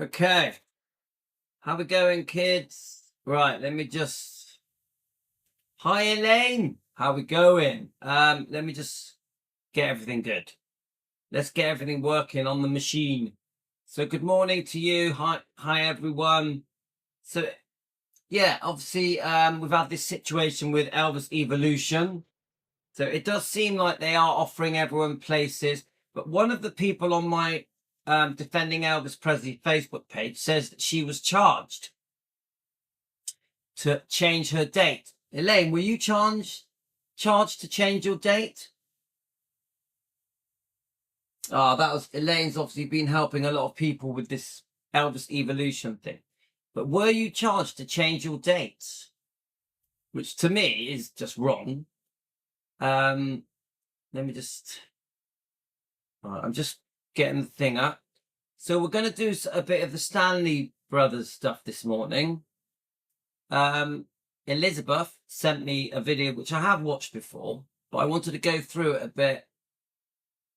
Okay. How we going, kids? Right, let me just... Hi, Elaine. How we going? Let me just get everything good. Let's get everything working on the machine. So good morning to you. Hi, everyone. So, yeah, obviously, we've had this situation with Elvis Evolution. So it does seem like they are offering everyone places. But one of the people on my Defending Elvis Presley Facebook page says that she was charged to change her date. Elaine, were you charged to change your date? Oh, that was Elaine's obviously been helping a lot of people with this Elvis Evolution thing. But were you charged to change your dates? Which to me is just wrong. Let me just... All right, I'm just getting the thing up. So we're going to do a bit of the Stanley brothers stuff this morning. Elizabeth sent me a video which I have watched before, but I wanted to go through it a bit.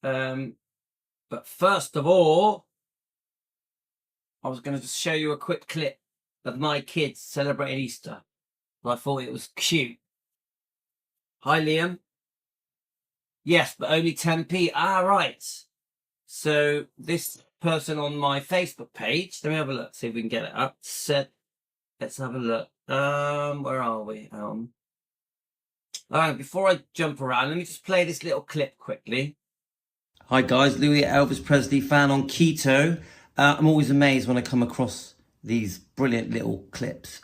But first of all, I was going to just show you a quick clip of my kids celebrating Easter. I thought it was cute. Hi, Liam. Yes, but only 10p. Ah, right. So this person on my Facebook page, let me have a look, see if we can get it up. Said, let's have a look. Where are we? Before I jump around, let me just play this little clip quickly. Hi guys, Louis, Elvis Presley fan on keto. I'm always amazed when I come across these brilliant little clips,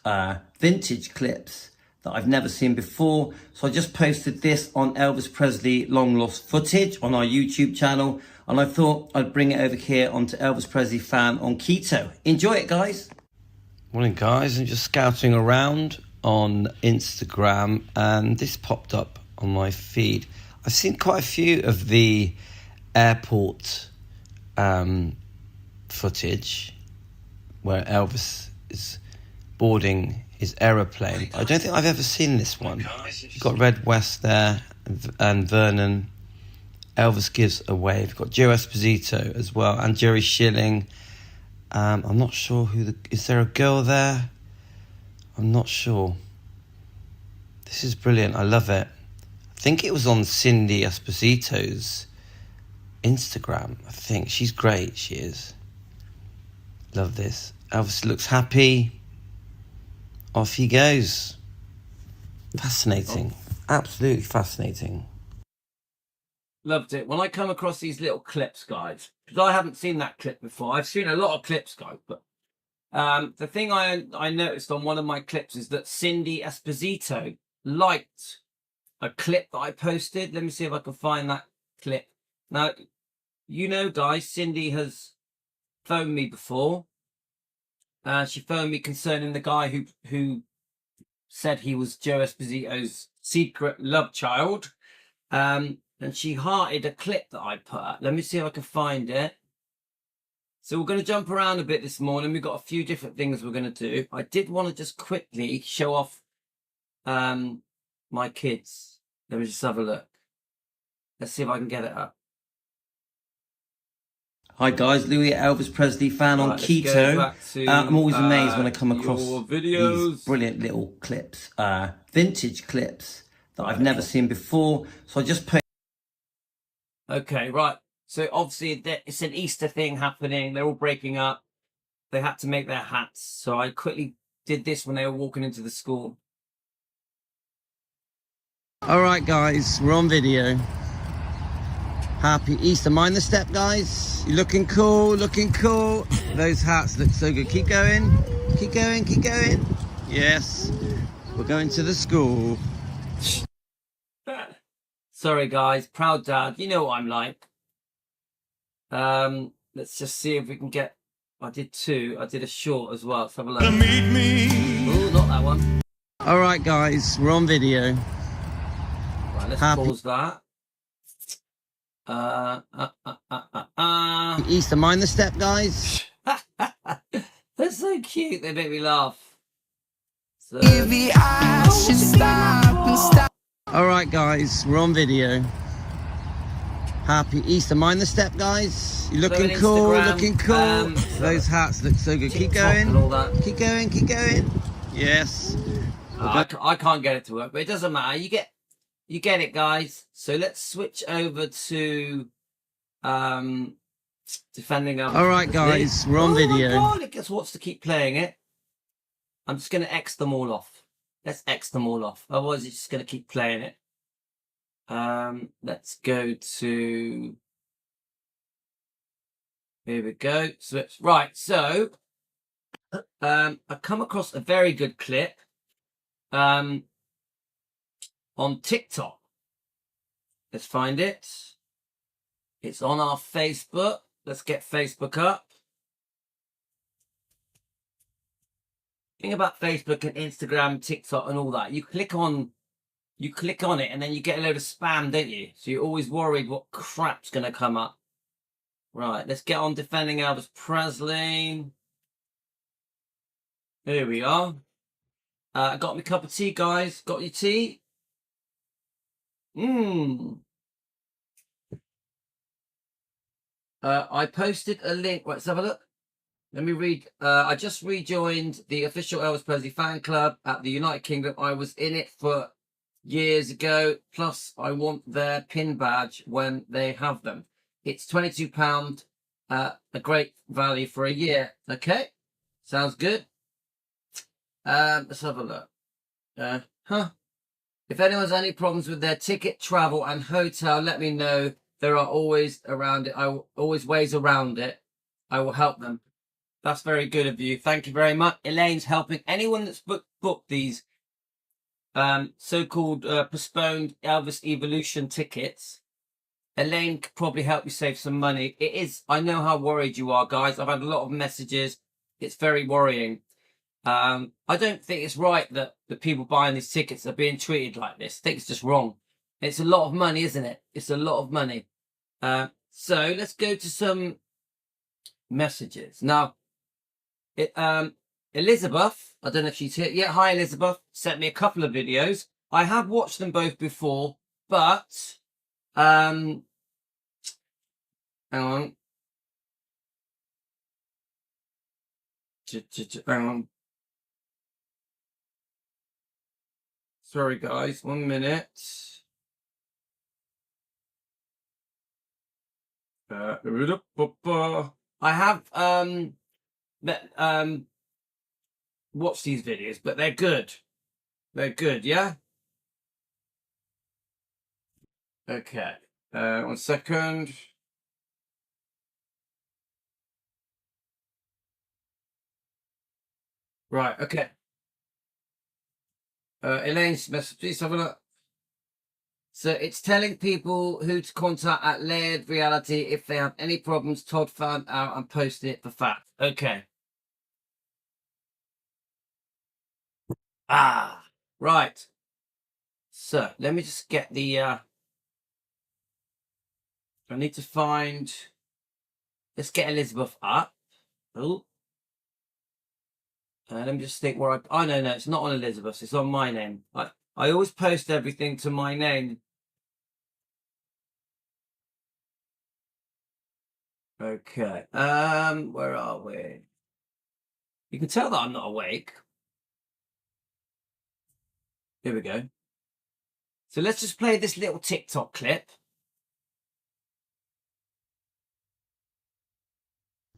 vintage clips that I've never seen before. So I just posted this on Elvis Presley long lost footage on our YouTube channel, and I thought I'd bring it over here onto Elvis Presley fan on keto. Enjoy it, guys. Morning, guys. I'm just scouting around on Instagram, and this popped up on my feed. I've seen quite a few of the airport footage where Elvis is boarding his aeroplane. I don't think I've ever seen this one. You've got Red West there and Vernon. Elvis gives a wave. You've got Joe Esposito as well and Jerry Schilling. I'm not sure is there a girl there? I'm not sure. This is brilliant. I love it. I think it was on Cindy Esposito's Instagram. I think she's great. She is. Love this. Elvis looks happy. Off he goes. Fascinating. Absolutely fascinating. Loved it. When I come across these little clips, guys, because I haven't seen that clip before. I've seen a lot of clips, guys, but the thing I noticed on one of my clips is that Cindy Esposito liked a clip that I posted. Let me see if I can find that clip. Now, you know, guys, Cindy has phoned me before. She phoned me concerning the guy who said he was Joe Esposito's secret love child. And she hearted a clip that I put up. Let me see if I can find it. So we're going to jump around a bit this morning. We've got a few different things we're going to do. I did want to just quickly show off my kids. Let me just have a look. Let's see if I can get it up. Hi guys, Louis, Elvis Presley fan on keto. I'm always amazed when I come across these brilliant little clips, vintage clips that I've never seen before. So I just put. Okay, right. So obviously it's an Easter thing happening. They're all breaking up. They had to make their hats. So I quickly did this when they were walking into the school. All right, guys, we're on video. Happy Easter. Mind the step, guys. You're looking cool, looking cool. Those hats look so good. Keep going. Keep going, keep going. Yes. We're going to the school. Sorry, guys. Proud dad. You know what I'm like. Let's just see if we can get... I did two. I did a short as well. Let's have a look. Meet me. Oh, not that one. All right, guys. We're on video. Right, let's pause that. Easter, mind the step, guys. They're so cute. They make me laugh. So... All right, guys, we're on video. Happy Easter. Mind the step, guys. You're looking cool, looking cool. Those hats look so good. Keep going. And all that. Keep going, keep going. Yes. I can't get it to work, but it doesn't matter. You get it, guys. So let's switch over to defending Elvis. All right, guys, we're on video. My God, it just wants to keep playing it. I'm just going to X them all off. Let's X them all off. Otherwise, it's just going to keep playing it. Let's go to. Here we go. Switch. Right. So, I come across a very good clip. On TikTok. Let's find it. It's on our Facebook. Let's get Facebook up. Thing about Facebook and Instagram, TikTok and all that, you click on it and then you get a load of spam, don't you? So you're always worried what crap's going to come up. Right, let's get on defending Elvis Presley. Here we are. Got me a cup of tea, guys. Got your tea? I posted a link. Right, let's have a look. Let me read. I just rejoined the official Elvis Presley fan club at the United Kingdom. I was in it for years ago. Plus, I want their pin badge when they have them. It's £22. A great value for a year. Okay, sounds good. Let's have a look. If anyone has any problems with their ticket, travel, and hotel, let me know. There are always ways around it. I will help them. That's very good of you. Thank you very much. Elaine's helping anyone that's booked these so-called postponed Elvis Evolution tickets. Elaine could probably help you save some money. It is. I know how worried you are, guys. I've had a lot of messages. It's very worrying. I don't think it's right that the people buying these tickets are being treated like this. I think it's just wrong. It's a lot of money, isn't it? It's a lot of money. So let's go to some messages. Now, Elizabeth, I don't know if she's here. Yeah, hi, Elizabeth. Sent me a couple of videos. I have watched them both before, but hang on. Hang on. Sorry, guys. 1 minute. I have watched these videos, but they're good. They're good, yeah? Okay. 1 second. Right, okay. Elaine's message, please have a look. So it's telling people who to contact at Layered Reality if they have any problems. Todd found out and posted it for fact. Okay. Right. So let me just get the I need to find. Let's get Elizabeth up. Oh. Let me just think where oh no, it's not on Elizabeth's, it's on my name. I always post everything to my name. Okay. Where are we? You can tell that I'm not awake. Here we go. So let's just play this little TikTok clip.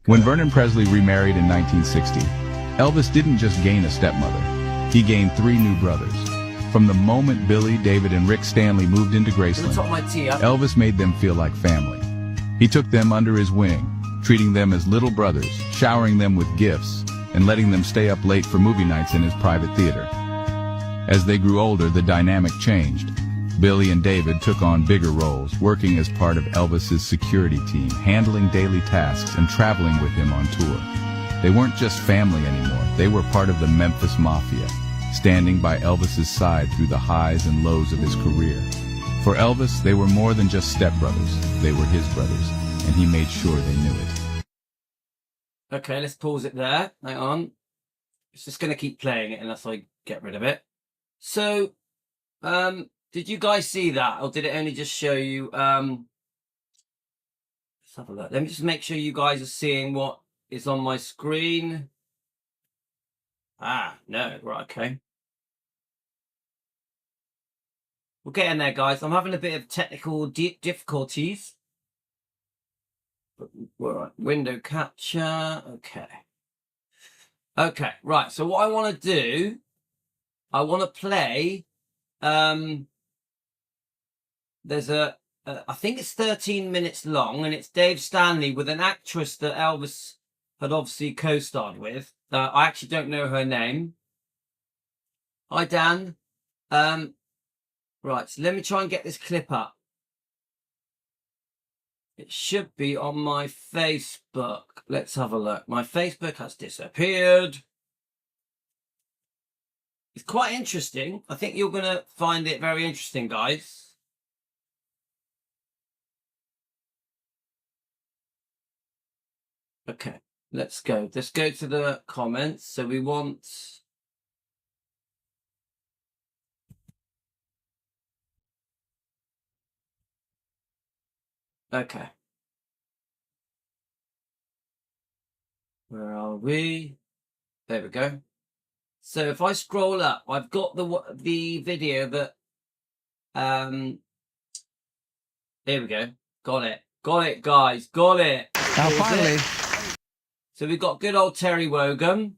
When Vernon Presley remarried in 1960, Elvis didn't just gain a stepmother. He gained 3 new brothers. From the moment Billy, David, and Rick Stanley moved into Graceland, Elvis made them feel like family. He took them under his wing, treating them as little brothers, showering them with gifts, and letting them stay up late for movie nights in his private theater. As they grew older, the dynamic changed. Billy and David took on bigger roles, working as part of Elvis's security team, handling daily tasks and traveling with him on tour. They weren't just family anymore. They were part of the Memphis Mafia, standing by Elvis's side through the highs and lows of his career. For Elvis, they were more than just stepbrothers. They were his brothers, and he made sure they knew it. Okay, let's pause it there. Hang on. It's just going to keep playing it unless I get rid of it. So, did you guys see that? Or did it only just show you Let's have a look. Let me just make sure you guys are seeing what is on my screen. Ah, no. Right, okay. We're getting there, guys. I'm having a bit of technical difficulties. But we're right. Window capture. Okay. Okay, right. So what I want to do, I want to play. There's I think it's 13 minutes long, and it's Dave Stanley with an actress that Elvis had obviously co-starred with. I actually don't know her name. Hi, Dan. Right, so let me try and get this clip up. It should be on my Facebook. Let's have a look. My Facebook has disappeared. It's quite interesting. I think you're going to find it very interesting, guys. Okay, let's go. Let's go to the comments. So we want... Okay. Where are we? There we go. So if I scroll up, I've got the video that... Here we go. Got it. Got it, guys. Got it. Now finally... So we've got good old Terry Wogan.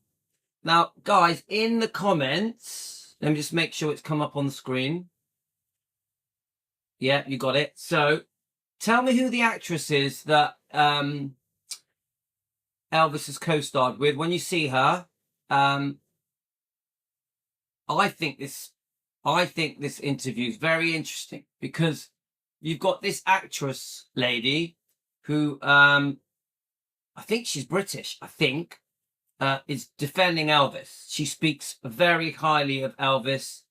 Now, guys, in the comments, let me just make sure it's come up on the screen. Yeah, you got it. So tell me who the actress is that Elvis has co-starred with. When you see her, I think this interview is very interesting because you've got this actress lady who I think she's British, is defending Elvis. She speaks very highly of Elvis.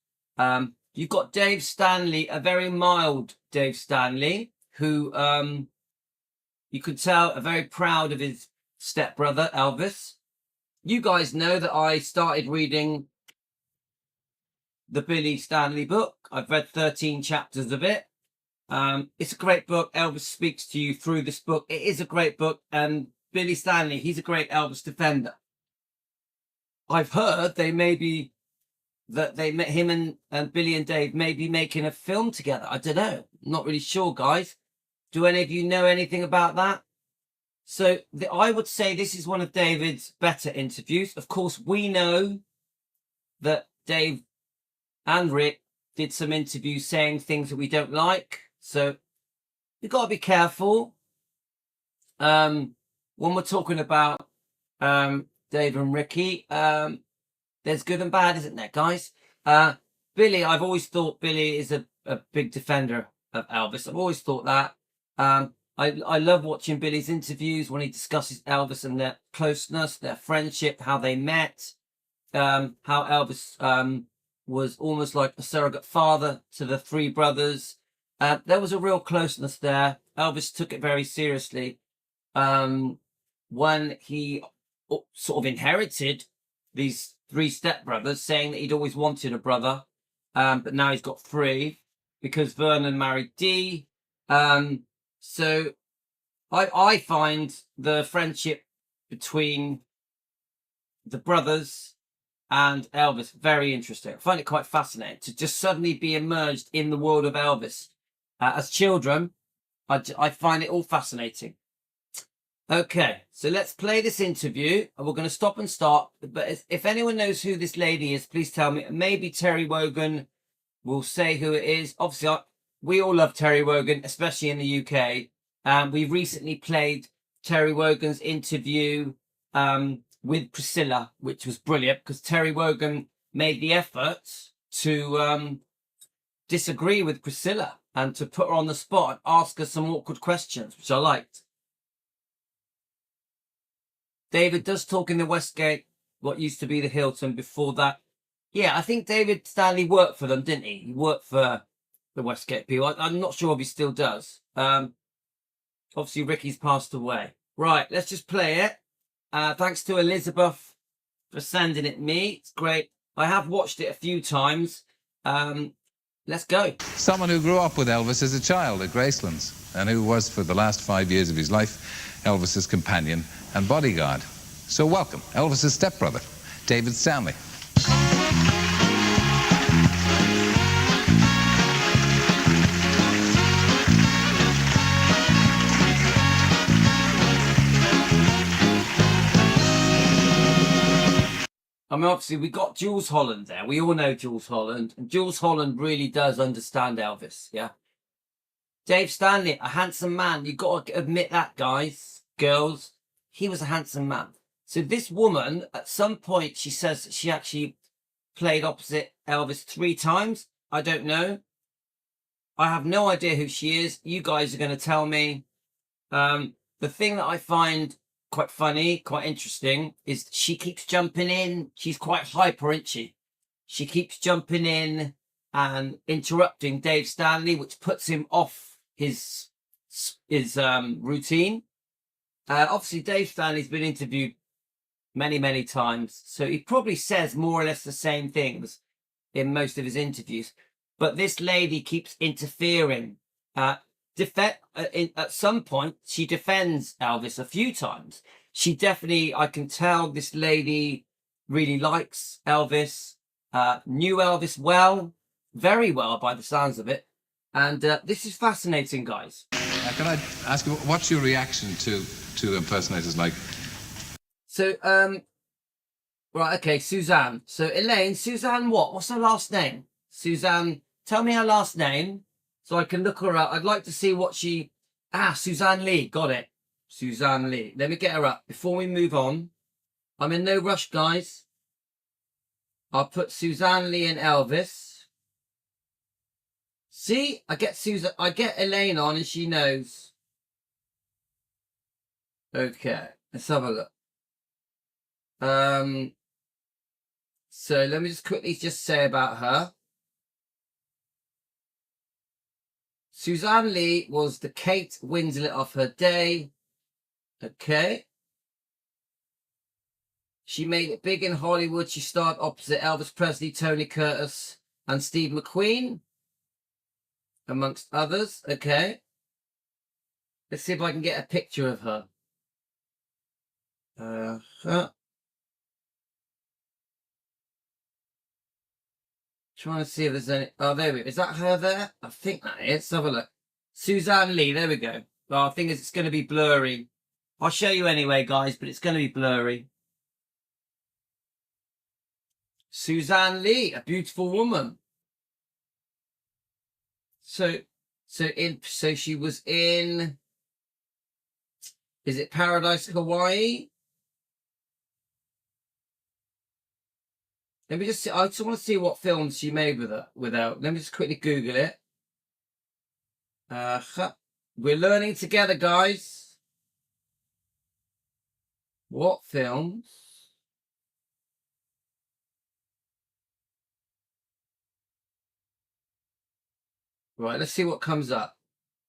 You've got Dave Stanley, a very mild Dave Stanley, who you could tell are very proud of his stepbrother, Elvis. You guys know that I started reading the Billy Stanley book. I've read 13 chapters of it. It's a great book. Elvis speaks to you through this book. It is a great book, and Billy Stanley, he's a great Elvis defender. I've heard him and Billy and Dave may be making a film together. I don't know. Not really sure, guys. Do any of you know anything about that? So I would say this is one of David's better interviews. Of course, we know that Dave and Rick did some interviews saying things that we don't like. So you've got to be careful. When we're talking about Dave and Ricky, there's good and bad, isn't there, guys? Billy, I've always thought Billy is a big defender of Elvis. I've always thought that. I love watching Billy's interviews when he discusses Elvis and their closeness, their friendship, how they met, how Elvis was almost like a surrogate father to the three brothers. There was a real closeness there. Elvis took it very seriously. When he sort of inherited these three stepbrothers, saying that he'd always wanted a brother, but now he's got three because Vernon married Dee. So I find the friendship between the brothers and Elvis very interesting. I find it quite fascinating to just suddenly be immersed in the world of Elvis. As children, I find it all fascinating. Okay, so let's play this interview, and we're going to stop and start. But if anyone knows who this lady is, please tell me. Maybe Terry Wogan will say who it is. Obviously, we all love Terry Wogan, especially in the UK. We recently played Terry Wogan's interview with Priscilla, which was brilliant because Terry Wogan made the effort to disagree with Priscilla and to put her on the spot and ask her some awkward questions, which I liked. David does talk in the Westgate, what used to be the Hilton before that. Yeah, I think David Stanley worked for them, didn't he? He worked for the Westgate people. I'm not sure if he still does. Obviously, Ricky's passed away. Right, let's just play it. Thanks to Elizabeth for sending it me. It's great. I have watched it a few times. Let's go. Someone who grew up with Elvis as a child at Gracelands. and who was for the last 5 years of his life Elvis's companion and bodyguard. So welcome, Elvis's stepbrother, David Stanley. I mean, obviously, we got Jules Holland there. We all know Jules Holland. And Jules Holland really does understand Elvis, yeah? Dave Stanley, a handsome man. You've got to admit that, guys, girls. He was a handsome man. So this woman, at some point, she says she actually played opposite Elvis 3 times. I don't know. I have no idea who she is. You guys are going to tell me. The thing that I find quite funny, quite interesting, is she keeps jumping in. She's quite hyper, isn't she? She keeps jumping in and interrupting Dave Stanley, which puts him off his routine. Obviously, Dave Stanley's been interviewed many times, so he probably says more or less the same things in most of his interviews. But this lady keeps interfering. At some point, she defends Elvis a few times. She definitely, I can tell this lady really likes Elvis, knew Elvis well, very well by the sounds of it. And this is fascinating, guys. Can I ask you, what's your reaction to impersonators like? So, right, okay, Suzanne. So, Elaine, Suzanne what? What's her last name? Suzanne, tell me her last name so I can look her up. I'd like to see what she... Suzanne Lee, got it. Suzanne Lee. Let me get her up. Before we move on, I'm in no rush, guys. I'll put Suzanne Lee and Elvis. See, I get Elaine on and she knows. Okay, let's have a look. So let me just quickly say about her. Suzanne Lee was the Kate Winslet of her day. Okay. She made it big in Hollywood. She starred opposite Elvis Presley, Tony Curtis, and Steve McQueen, amongst others. Okay. Let's see if I can get a picture of her. Trying to see if there's any... Oh, there we go. Is that her there? I think that is. Let's have a look. Suzanne Lee. There we go. Oh, I think it's going to be blurry. I'll show you anyway, guys, but it's going to be blurry. Suzanne Lee, a beautiful woman. So she was in... Is it Paradise, Hawaii? Let me just see. I just want to see what films she made without. Let me just quickly Google it. We're learning together, guys. What films? Right, let's see what comes up.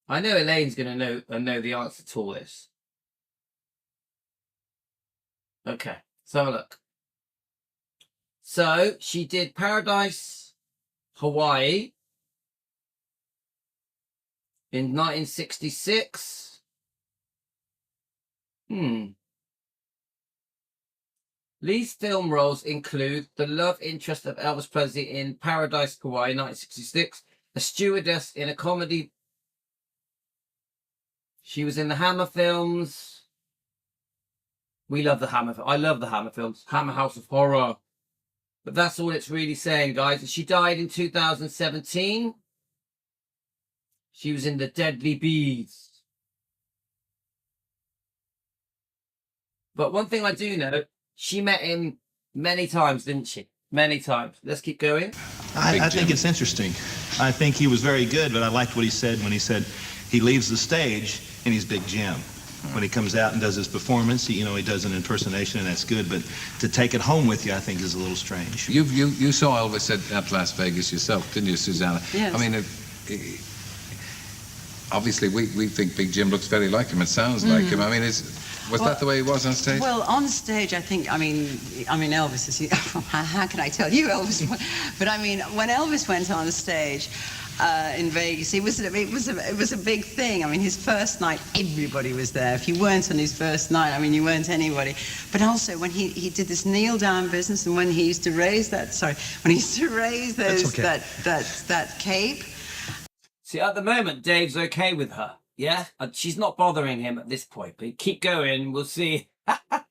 I know Elaine's going to know the answer to all this. Okay, let's have a look. So, she did Paradise, Hawaii in 1966. Lee's film roles include the love interest of Elvis Presley in Paradise, Hawaii, 1966, a stewardess in a comedy. She was in the Hammer films. We love the Hammer. I love the Hammer films. Hammer House of Horror. But that's all it's really saying, guys. She died in 2017. She was in The Deadly Bees. But one thing I do know, she met him many times, didn't she? Many times. Let's keep going. I think it's interesting. I think he was very good, but I liked what he said when he said he leaves the stage and he's Big Jim. When he comes out and does his performance, he does an impersonation, and that's good. But to take it home with you, I think, is a little strange. You saw Elvis at Las Vegas yourself, didn't you, Susanna? Yes. I mean, obviously, we think Big Jim looks very like him. It sounds like him. I mean, was that the way he was on stage? Well, on stage, I think, I mean, Elvis is, how can I tell you Elvis? But I mean, when Elvis went on stage, in Vegas. It was a big thing. I mean, his first night, everybody was there. If you weren't on his first night, I mean, you weren't anybody. But also when he did this kneel down business, and when he used to raise that, that cape. See, at the moment, Dave's okay with her. Yeah, she's not bothering him at this point. But keep going, we'll see.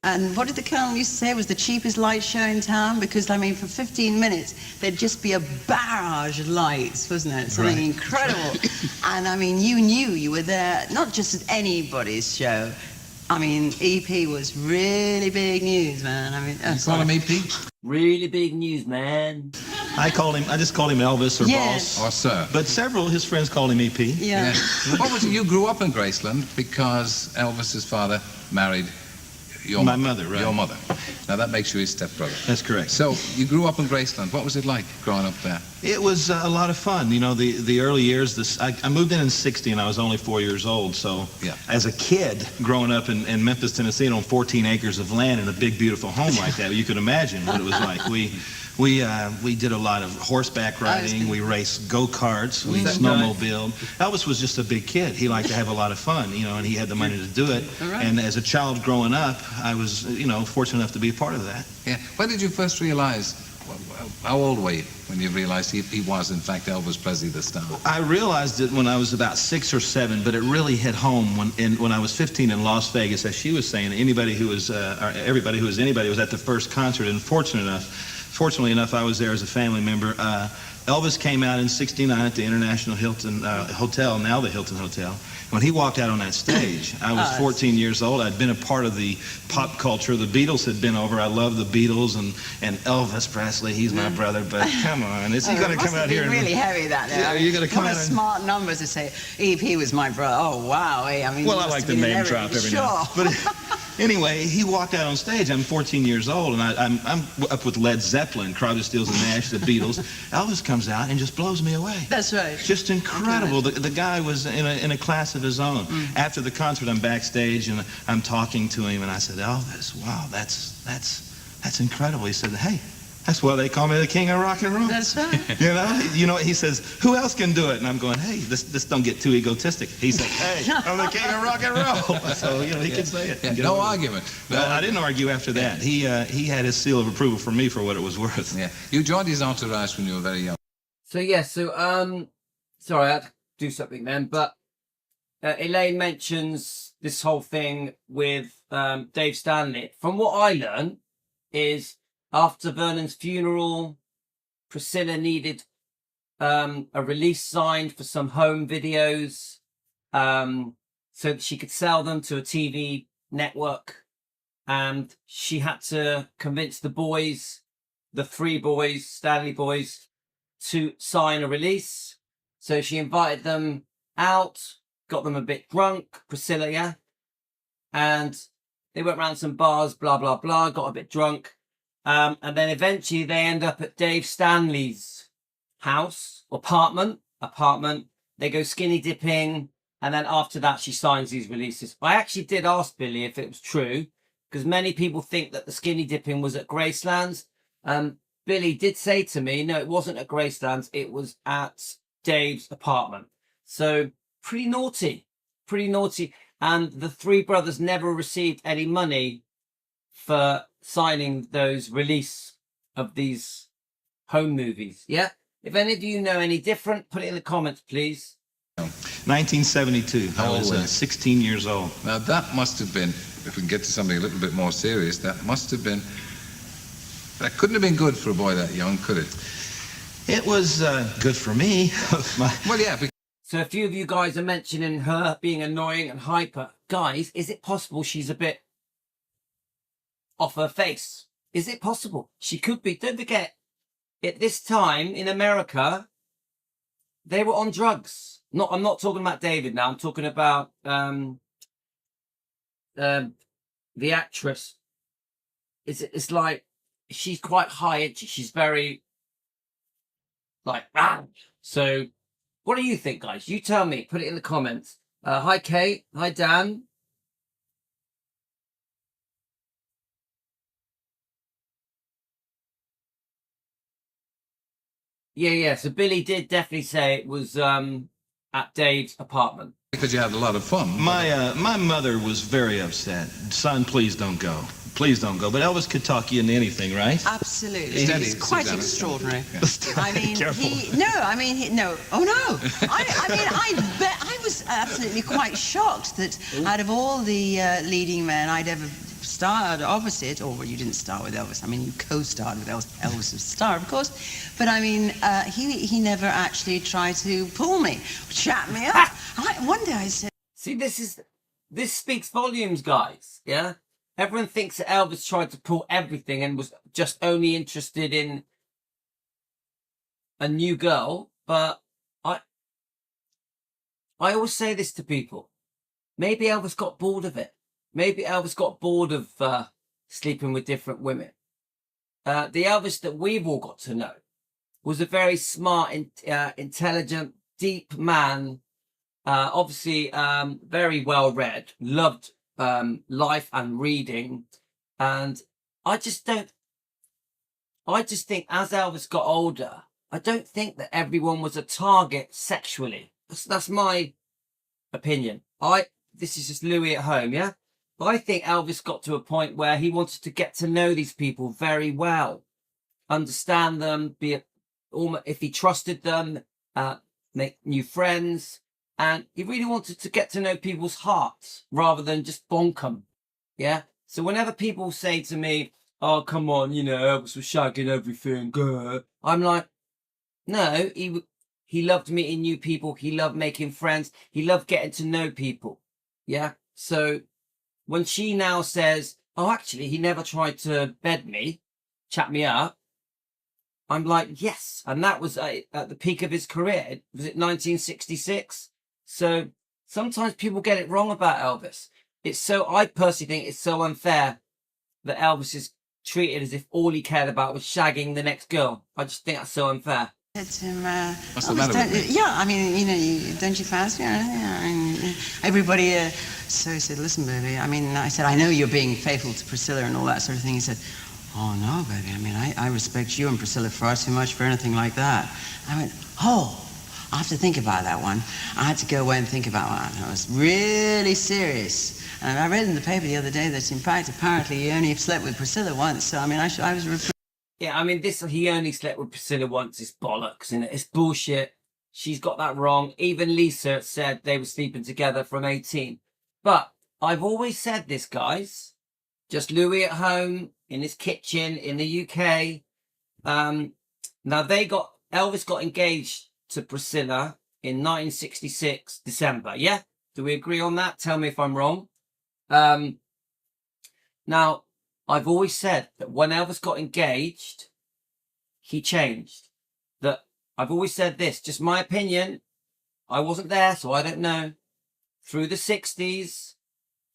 And what did the Colonel used to say was the cheapest light show in town? Because, I mean, for 15 minutes, there'd just be a barrage of lights, wasn't it? Something incredible. And, I mean, you knew you were there, not just at anybody's show. I mean, EP was really big news, man. I mean, you call him EP? Really big news, man. I just called him Elvis or Boss. Or Sir. But several of his friends called him EP. Yeah. What was it? You grew up in Graceland because Elvis's father married my mother, right? Your mother. Now that makes you his stepbrother. That's correct. So you grew up in Graceland. What was it like growing up there? It was a lot of fun. You know, the early years. I moved in '60 and I was only 4 years old. So as a kid growing up in Memphis, Tennessee, on 14 acres of land in a big, beautiful home like that, you could imagine what it was like. We did a lot of horseback riding. We raced go-karts. We snowmobiled. Elvis was just a big kid. He liked to have a lot of fun, you know, and he had the money to do it. Right. And as a child growing up, I was, you know, fortunate enough to be a part of that. Yeah. When did you first realize, how old were you when you realized he was, in fact, Elvis Presley the star? I realized it when I was about 6 or 7, but it really hit home when I was 15 in Las Vegas. As she was saying, everybody who was at the first concert, and fortunately enough, I was there as a family member. Elvis came out in '69 at the International Hilton Hotel, now the Hilton Hotel. When he walked out on that stage, I was 14 years old. I'd been a part of the pop culture. The Beatles had been over. I love the Beatles and Elvis Presley. He's my brother, but come on, is he going to come out here? It must have been really heavy that day. Yeah, you're going to come out. What a smart number to say. EP was my brother. Oh wow! I mean, well, I like the name drop every now. But anyway, he walked out on stage. I'm 14 years old, and I'm up with Led Zeppelin, Crosby, Stills and Nash, the Beatles. Elvis comes out and just blows me away. That's right. Just incredible. The guy was in a class of his own. After the concert, I'm backstage and I'm talking to him, and I said, Elvis, wow, that's incredible. He said, hey, that's why they call me the king of rock and roll. That's right. You know, he says, who else can do it? And I'm going, hey, this don't get too egotistic. He said, hey, I'm the king of rock and roll. So, you know, he can say it. Yeah, no argument. Well, I didn't argue after that. He had his seal of approval for me for what it was worth. Yeah. You joined his entourage when you were very young. So, sorry, I had to do something then, but Elaine mentions this whole thing with Dave Stanley. From what I learned is after Vernon's funeral, Priscilla needed a release signed for some home videos so that she could sell them to a TV network. And she had to convince the boys, the 3 boys, Stanley boys, to sign a release. So she invited them out, got them a bit drunk, Priscilla, yeah? And they went round some bars, blah, blah, blah, got a bit drunk. And then eventually they end up at Dave Stanley's house, apartment. They go skinny dipping. And then after that, she signs these releases. I actually did ask Billy if it was true, because many people think that the skinny dipping was at Graceland's. Billy did say to me, no, it wasn't at Graceland's. It was at Dave's apartment. So pretty naughty. And the 3 brothers never received any money for signing those release of these home movies. Yeah? If any of you know any different, put it in the comments, please. 1972. I was 16 years old. Now that must have been, if we can get to something a little bit more serious, that couldn't have been good for a boy that young, could it? It was good for me. Well, yeah. So a few of you guys are mentioning her being annoying and hyper. Guys, is it possible she's a bit off her face? Is it possible? She could be. Don't forget, at this time in America, they were on drugs. I'm not talking about David now. I'm talking about the actress. It's like she's quite high edgy. She's very like So what do you think, guys? You tell me. Put it in the comments. Hi, Kate. Hi, Dan. Yeah. So Billy did definitely say it was at Dave's apartment. Because you had a lot of fun. My mother was very upset. Son, please don't go. Please don't go. But Elvis could talk you into anything, right? Absolutely. Steady, He's quite Suzanne. extraordinary. Yeah. I mean, no. Oh, no. I mean, I bet I was absolutely quite shocked that out of all the leading men I'd ever starred opposite, or well, you didn't star with Elvis. I mean, you co-starred with Elvis. Elvis was a star, of course. But I mean, he never actually tried to pull me, chat me up. One day I said, See, this speaks volumes, guys. Yeah, everyone thinks that Elvis tried to pull everything and was just only interested in a new girl. But I always say this to people: maybe Elvis got bored of it. Maybe Elvis got bored of sleeping with different women. The Elvis that we've all got to know was a very smart, intelligent, deep man. Obviously, very well read, loved life and reading. And I just think as Elvis got older, I don't think that everyone was a target sexually. That's my opinion. This is just Louis at home, yeah? But I think Elvis got to a point where he wanted to get to know these people very well, understand them, if he trusted them, make new friends. And he really wanted to get to know people's hearts rather than just bonk them. Yeah. So whenever people say to me, oh, come on, Elvis was shagging everything. I'm like, no, he loved meeting new people. He loved making friends. He loved getting to know people. Yeah. So when she now says, oh, actually, he never tried to bed me, chat me up, I'm like, yes. And that was at the peak of his career. Was it 1966? So sometimes people get it wrong about Elvis. I personally think it's so unfair that Elvis is treated as if all he cared about was shagging the next girl. I just think that's so unfair. said to him, What's the matter with me? yeah, I mean, don't you fancy her? And everybody, so he said, listen, baby, I mean, I said, I know you're being faithful to Priscilla and all that sort of thing. He said, oh, no, baby, I mean, I respect you and Priscilla far too much for anything like that. I went, oh, I have to think about that one. I had to go away and think about that. I was really serious. And I read in the paper the other day that, in fact, apparently he only slept with Priscilla once. So, I mean, I was... Yeah, I mean, he only slept with Priscilla once is bollocks, and it's bullshit. She's got that wrong. Even Lisa said they were sleeping together from 18. But I've always said this, guys. Just Louis at home, in his kitchen, in the UK. Now, Elvis got engaged to Priscilla in 1966, December. Yeah? Do we agree on that? Tell me if I'm wrong. Now, I've always said that when Elvis got engaged, he changed. That I've always said this, just my opinion. I wasn't there, so I don't know. Through the 60s,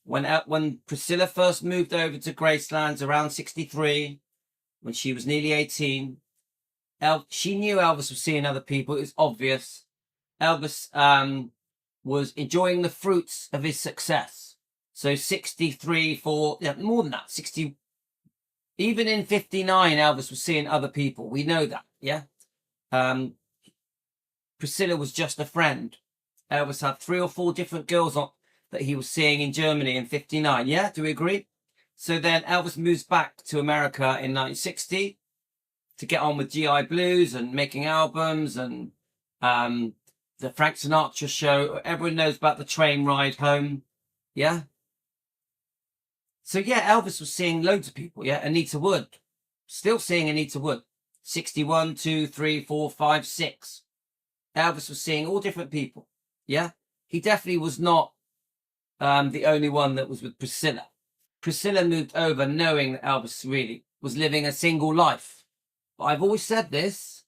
when Priscilla first moved over to Graceland around 63, when she was nearly 18, she knew Elvis was seeing other people. It was obvious. Elvis was enjoying the fruits of his success. So 63, more than that, 60. Even in 59, Elvis was seeing other people. We know that, yeah? Priscilla was just a friend. Elvis had 3 or 4 different girls that he was seeing in Germany in 59, yeah? Do we agree? So then Elvis moves back to America in 1960 to get on with GI Blues and making albums and the Frank Sinatra show. Everyone knows about the train ride home, yeah? So, yeah, Elvis was seeing loads of people, yeah? Anita Wood. Still seeing Anita Wood. 61, 2, 3, 4, 5, 6. Elvis was seeing all different people, yeah? He definitely was not the only one that was with Priscilla. Priscilla moved over knowing that Elvis really was living a single life. But I've always said this,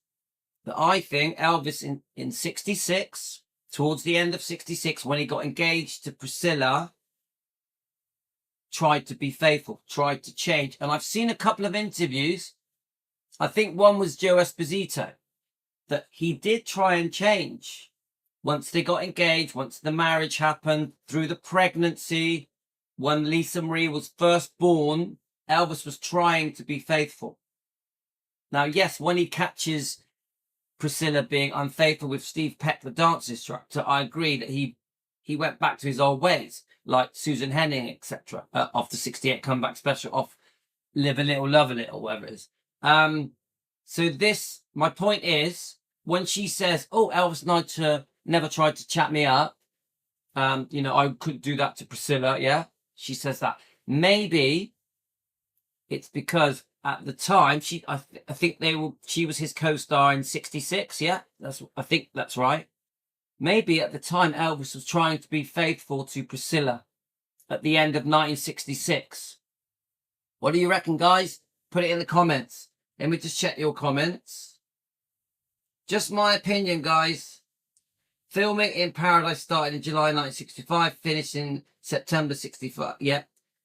that I think Elvis in 66, towards the end of 66, when he got engaged to Priscilla, tried to be faithful, tried to change. And I've seen a couple of interviews. I think one was Joe Esposito, that he did try and change once they got engaged, once the marriage happened, through the pregnancy, when Lisa Marie was first born, Elvis was trying to be faithful. Now, yes, when he catches Priscilla being unfaithful with Steve Peck, the dance instructor, I agree that he went back to his old ways, like Susan Henning, etc. Off the 68 comeback special, off Live a Little, Love a Little, whatever it is. So this, my point is, when she says, oh, Elvis never tried to chat me up, you know, I couldn't do that to Priscilla, yeah? She says that. Maybe it's because at the time, I think she was his co-star in 66, yeah? I think that's right. Maybe at the time, Elvis was trying to be faithful to Priscilla at the end of 1966. What do you reckon, guys? Put it in the comments. Let me just check your comments. Just my opinion, guys. Filming in Paradise started in July 1965, finished in September 65. Yeah.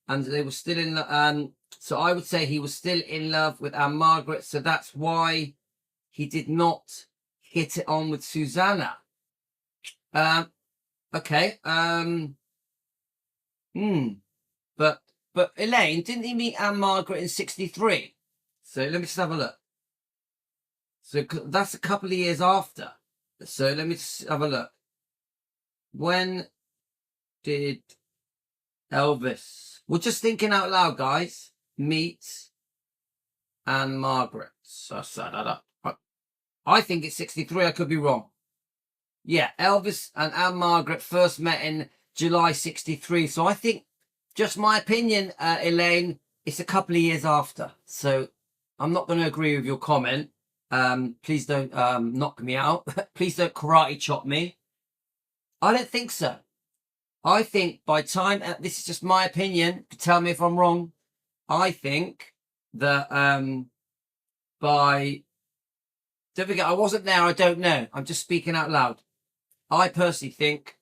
And they were still in, so I would say he was still in love with Anne Margaret. So that's why he did not hit it on with Susanna. Okay. But Elaine, didn't he meet Anne Margaret in 63? So let me just have a look. So that's a couple of years after. So let me just have a look. When did Elvis, we're just thinking out loud, guys, meet Anne Margaret? So I think it's 63. I could be wrong. Yeah, Elvis and Anne Margaret first met in July 63. So I think, just my opinion, Elaine, it's a couple of years after. So I'm not going to agree with your comment. Please don't knock me out. Please don't karate chop me. I don't think so. I think by time, this is just my opinion, tell me if I'm wrong. I think that don't forget, I wasn't there, I don't know. I'm just speaking out loud. I personally think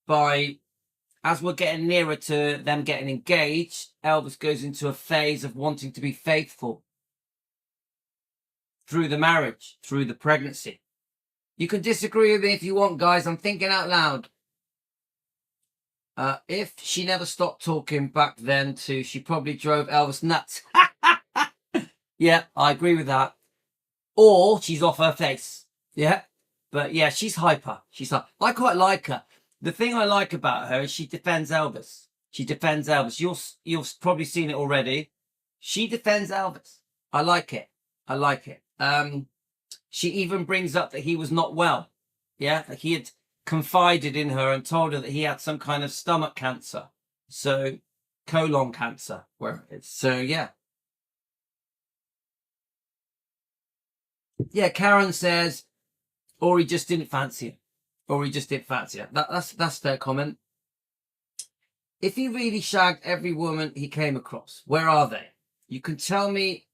as we're getting nearer to them getting engaged, Elvis goes into a phase of wanting to be faithful through the marriage, through the pregnancy. You can disagree with me if you want, guys. I'm thinking out loud. If she never stopped talking back then too, she probably drove Elvis nuts. Yeah, I agree with that. Or she's off her face. Yeah. But yeah, she's hyper. I quite like her. The thing I like about her is she defends Elvis. She defends Elvis. You've probably seen it already. She defends Elvis. I like it. I like it. She even brings up that he was not well. Yeah, that he had confided in her and told her that he had some kind of stomach cancer. So, colon cancer, where it is. So, yeah. Yeah, Karen says, or he just didn't fancy her. Or he just didn't fancy her. That's their comment. If he really shagged every woman he came across, where are they? You can tell me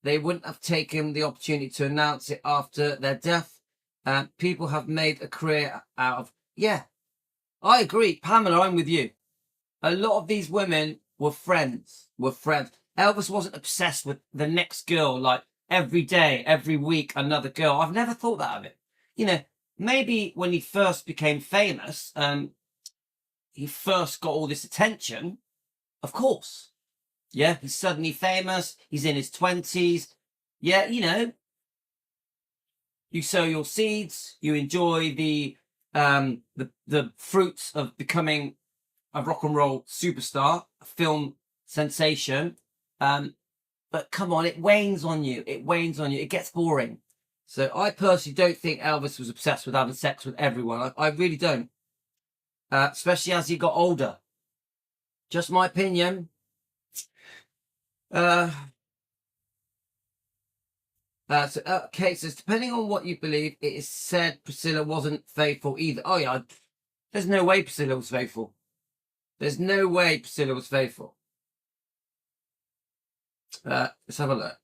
they wouldn't have taken the opportunity to announce it after their death. People have made a career out of... Yeah, I agree. Pamela, I'm with you. A lot of these women were friends. Elvis wasn't obsessed with the next girl, like every day, every week, another girl. I've never thought that of it. You know, maybe when he first became famous, he first got all this attention, of course. Yeah, he's suddenly famous. He's in his 20s. Yeah, you know, you sow your seeds. You enjoy the fruits of becoming a rock and roll superstar, a film sensation. But come on, it wanes on you. It gets boring. So I personally don't think Elvis was obsessed with having sex with everyone. I really don't. Especially as he got older. Just my opinion. Kate says, depending on what you believe, it is said Priscilla wasn't faithful either. Oh yeah, there's no way Priscilla was faithful. Let's have a look.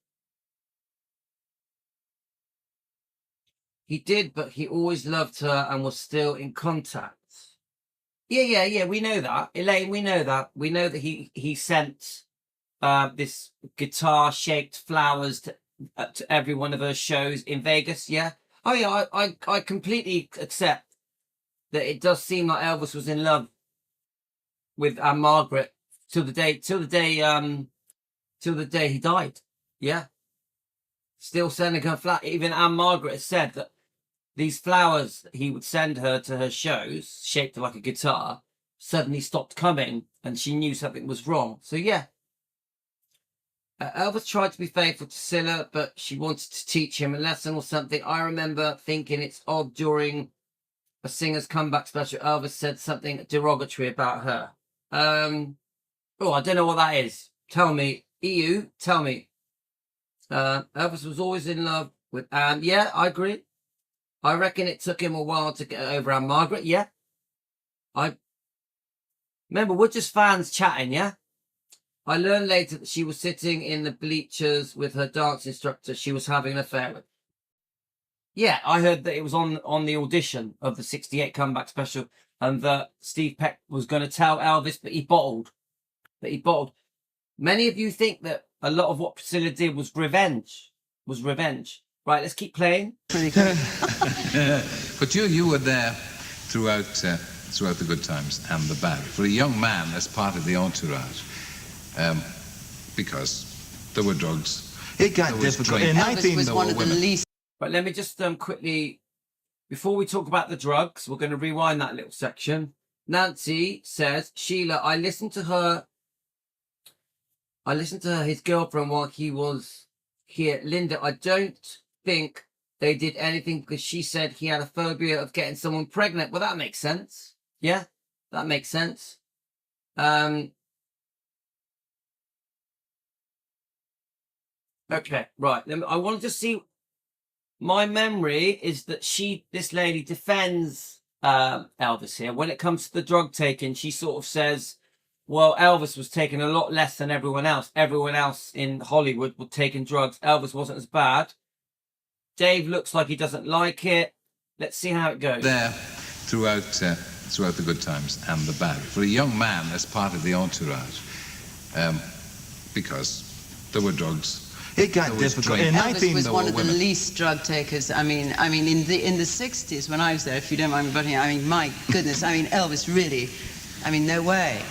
He did, but he always loved her and was still in contact. Yeah, we know that. Elaine, we know that. We know that he sent this guitar-shaped flowers to every one of her shows in Vegas, yeah? Oh, yeah, I completely accept that it does seem like Elvis was in love with Margaret till the day he died, yeah? Still sending her flowers. Even Anne Margaret has said that these flowers that he would send her to her shows, shaped like a guitar, suddenly stopped coming, and she knew something was wrong. So yeah, Elvis tried to be faithful to Priscilla, but she wanted to teach him a lesson or something. I remember thinking it's odd during a singer's comeback special, Elvis said something derogatory about her. Oh, I don't know what that is. Tell me. EU, tell me. Elvis was always in love with Anne. Yeah, I agree. I reckon it took him a while to get over Anne Margaret. Yeah. I remember, we're just fans chatting, yeah? I learned later that she was sitting in the bleachers with her dance instructor she was having an affair with. Yeah, I heard that it was on the audition of the 68 comeback special, and that Steve Peck was going to tell Elvis, but he bottled. Many of you think that a lot of what Priscilla did was revenge. Right, let's keep playing. But you were there throughout the good times and the bad. For a young man, as part of the entourage, because there were drugs. It got difficult. In Elvis was one of the least. But let me just quickly, before we talk about the drugs, we're going to rewind that little section. Nancy says, Sheila, I listened to her, his girlfriend, while he was here. Linda, I don't think they did anything because she said he had a phobia of getting someone pregnant. Well, that makes sense. Yeah, that makes sense. Okay, right. I want to just see. My memory is that this lady defends Elvis here. When it comes to the drug taking, she sort of says, well, Elvis was taking a lot less than everyone else. Everyone else in Hollywood was taking drugs. Elvis wasn't as bad. Dave looks like he doesn't like it. Let's see how it goes. There throughout the good times and the bad. For a young man, as part of the entourage, because there were drugs. It got difficult. Elvis was one of the least drug takers. I mean, in the 60s when I was there, if you don't mind me butting in, I mean, my goodness, I mean, Elvis really, I mean, no way.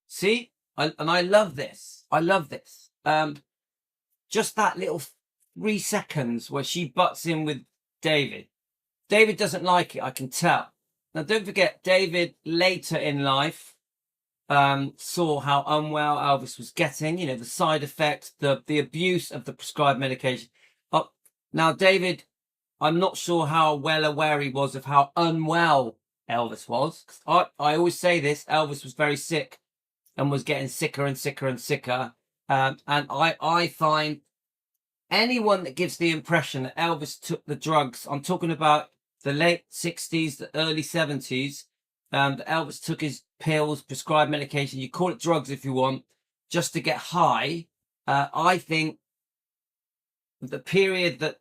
See, and I love this. Just that little 3 seconds where she butts in with David. David doesn't like it, I can tell. Now, don't forget, David later in life saw how unwell Elvis was getting, the side effects, the abuse of the prescribed medication. Now, David, I'm not sure how well aware he was of how unwell Elvis was. I always say this, Elvis was very sick and was getting sicker and sicker and sicker. And I find anyone that gives the impression that Elvis took the drugs, I'm talking about the late 60s, the early 70s, that Elvis took his pills, prescribed medication, you call it drugs if you want, just to get high. I think the period that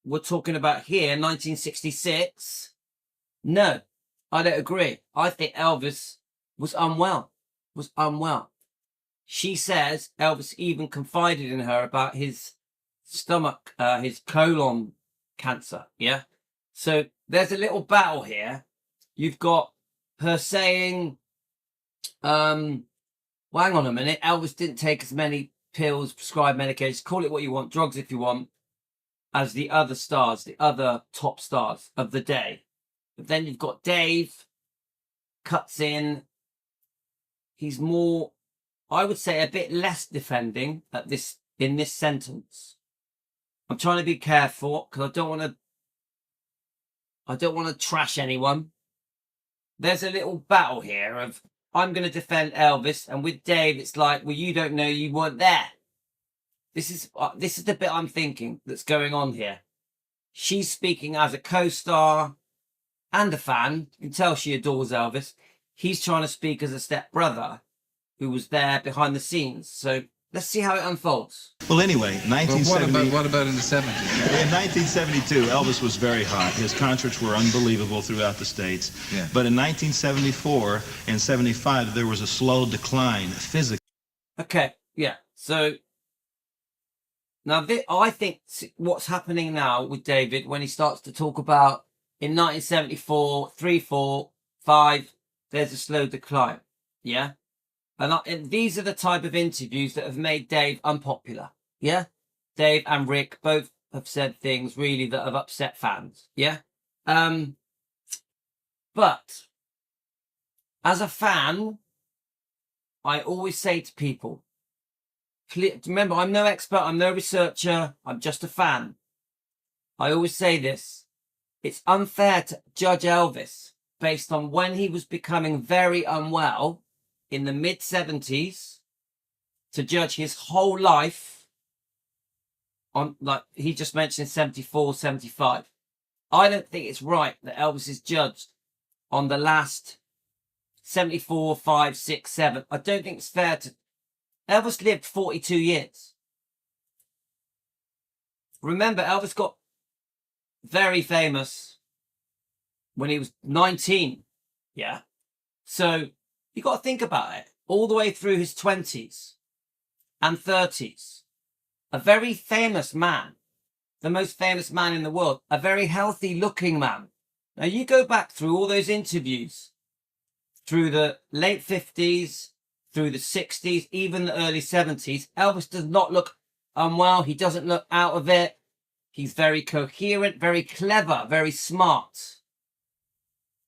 we're talking about here, 1966, no, I don't agree. I think Elvis was unwell. She says Elvis even confided in her about his stomach, his colon cancer. Yeah. So there's a little battle here. You've got her saying, well, hang on a minute, Elvis didn't take as many pills, prescribed medications, call it what you want, drugs if you want, as the other stars, the other top stars of the day. But then you've got Dave, cuts in. He's more, I would say, a bit less defending in this sentence. I'm trying to be careful because I don't want to trash anyone. There's a little battle here of, I'm going to defend Elvis, and with Dave, it's like, well, you don't know, you weren't there. This is the bit I'm thinking that's going on here. She's speaking as a co-star and a fan. You can tell she adores Elvis. He's trying to speak as a stepbrother who was there behind the scenes. So let's see how it unfolds. Well, anyway, 1970. What about in the 70s? In 1972, Elvis was very hot. His concerts were unbelievable throughout the States. Yeah. But in 1974 and 75, there was a slow decline physically. Okay, yeah. So now I think what's happening now with David when he starts to talk about in 1974, 3, 4, 5, there's a slow decline. Yeah. And these are the type of interviews that have made Dave unpopular. Yeah. Dave and Rick both have said things really that have upset fans. Yeah. But as a fan, I always say to people, remember, I'm no expert, I'm no researcher, I'm just a fan. I always say this. It's unfair to judge Elvis based on when he was becoming very unwell in the mid-70s, to judge his whole life on, like he just mentioned, 74, 75. I don't think it's right that Elvis is judged on the last 74, 5, 6, 7. I don't think it's fair to... Elvis lived 42 years. Remember, Elvis got very famous when he was 19. Yeah. So you got to think about it. All the way through his 20s and 30s. A very famous man. The most famous man in the world. A very healthy looking man. Now you go back through all those interviews. Through the late 50s, through the 60s, even the early 70s. Elvis does not look unwell. He doesn't look out of it. He's very coherent, very clever, very smart.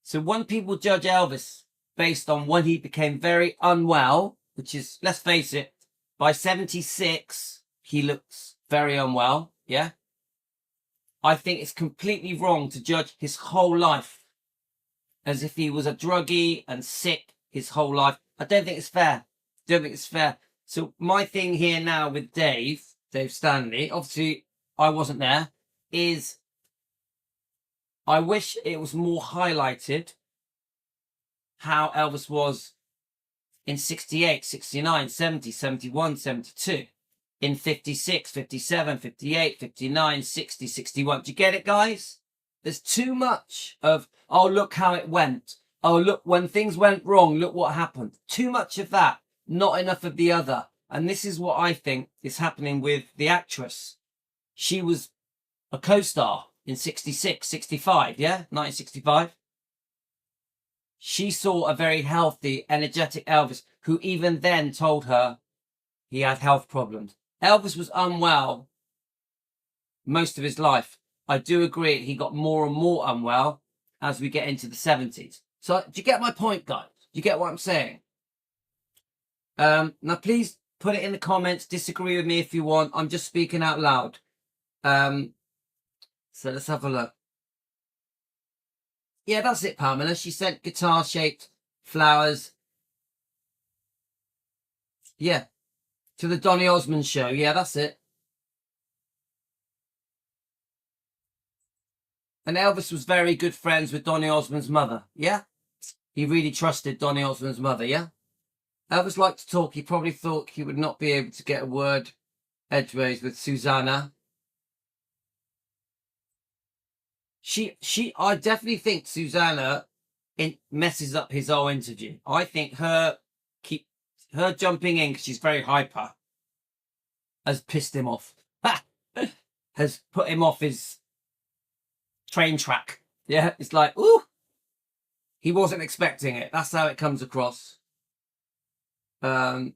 So when people judge Elvis based on when he became very unwell, which is, let's face it, by 76, he looks very unwell, yeah? I think it's completely wrong to judge his whole life as if he was a druggie and sick his whole life. I don't think it's fair. Don't think it's fair. So my thing here now with Dave Stanley, obviously I wasn't there, is I wish it was more highlighted how Elvis was in 68, 69, 70, 71, 72, in 56, 57, 58, 59, 60, 61. Do you get it, guys? There's too much of, oh, look how it went. Oh, look, when things went wrong, look what happened. Too much of that, not enough of the other. And this is what I think is happening with the actress. She was a co-star in 66, 65, yeah? 1965. She saw a very healthy, energetic Elvis, who even then told her he had health problems. Elvis was unwell most of his life. I do agree he got more and more unwell as we get into the 70s. So do you get my point, guys? Do you get what I'm saying? Now, please put it in the comments. Disagree with me if you want. I'm just speaking out loud. So let's have a look. Yeah, that's it, Pamela. She sent guitar-shaped flowers. Yeah. To the Donny Osmond show. Yeah, that's it. And Elvis was very good friends with Donny Osmond's mother. Yeah? He really trusted Donny Osmond's mother. Yeah? Elvis liked to talk. He probably thought he would not be able to get a word edgeways with Susanna. I definitely think Susanna messes up his whole interview. I think her jumping in because she's very hyper has pissed him off. Has put him off his train track. Yeah, it's like, ooh, he wasn't expecting it. That's how it comes across. Well,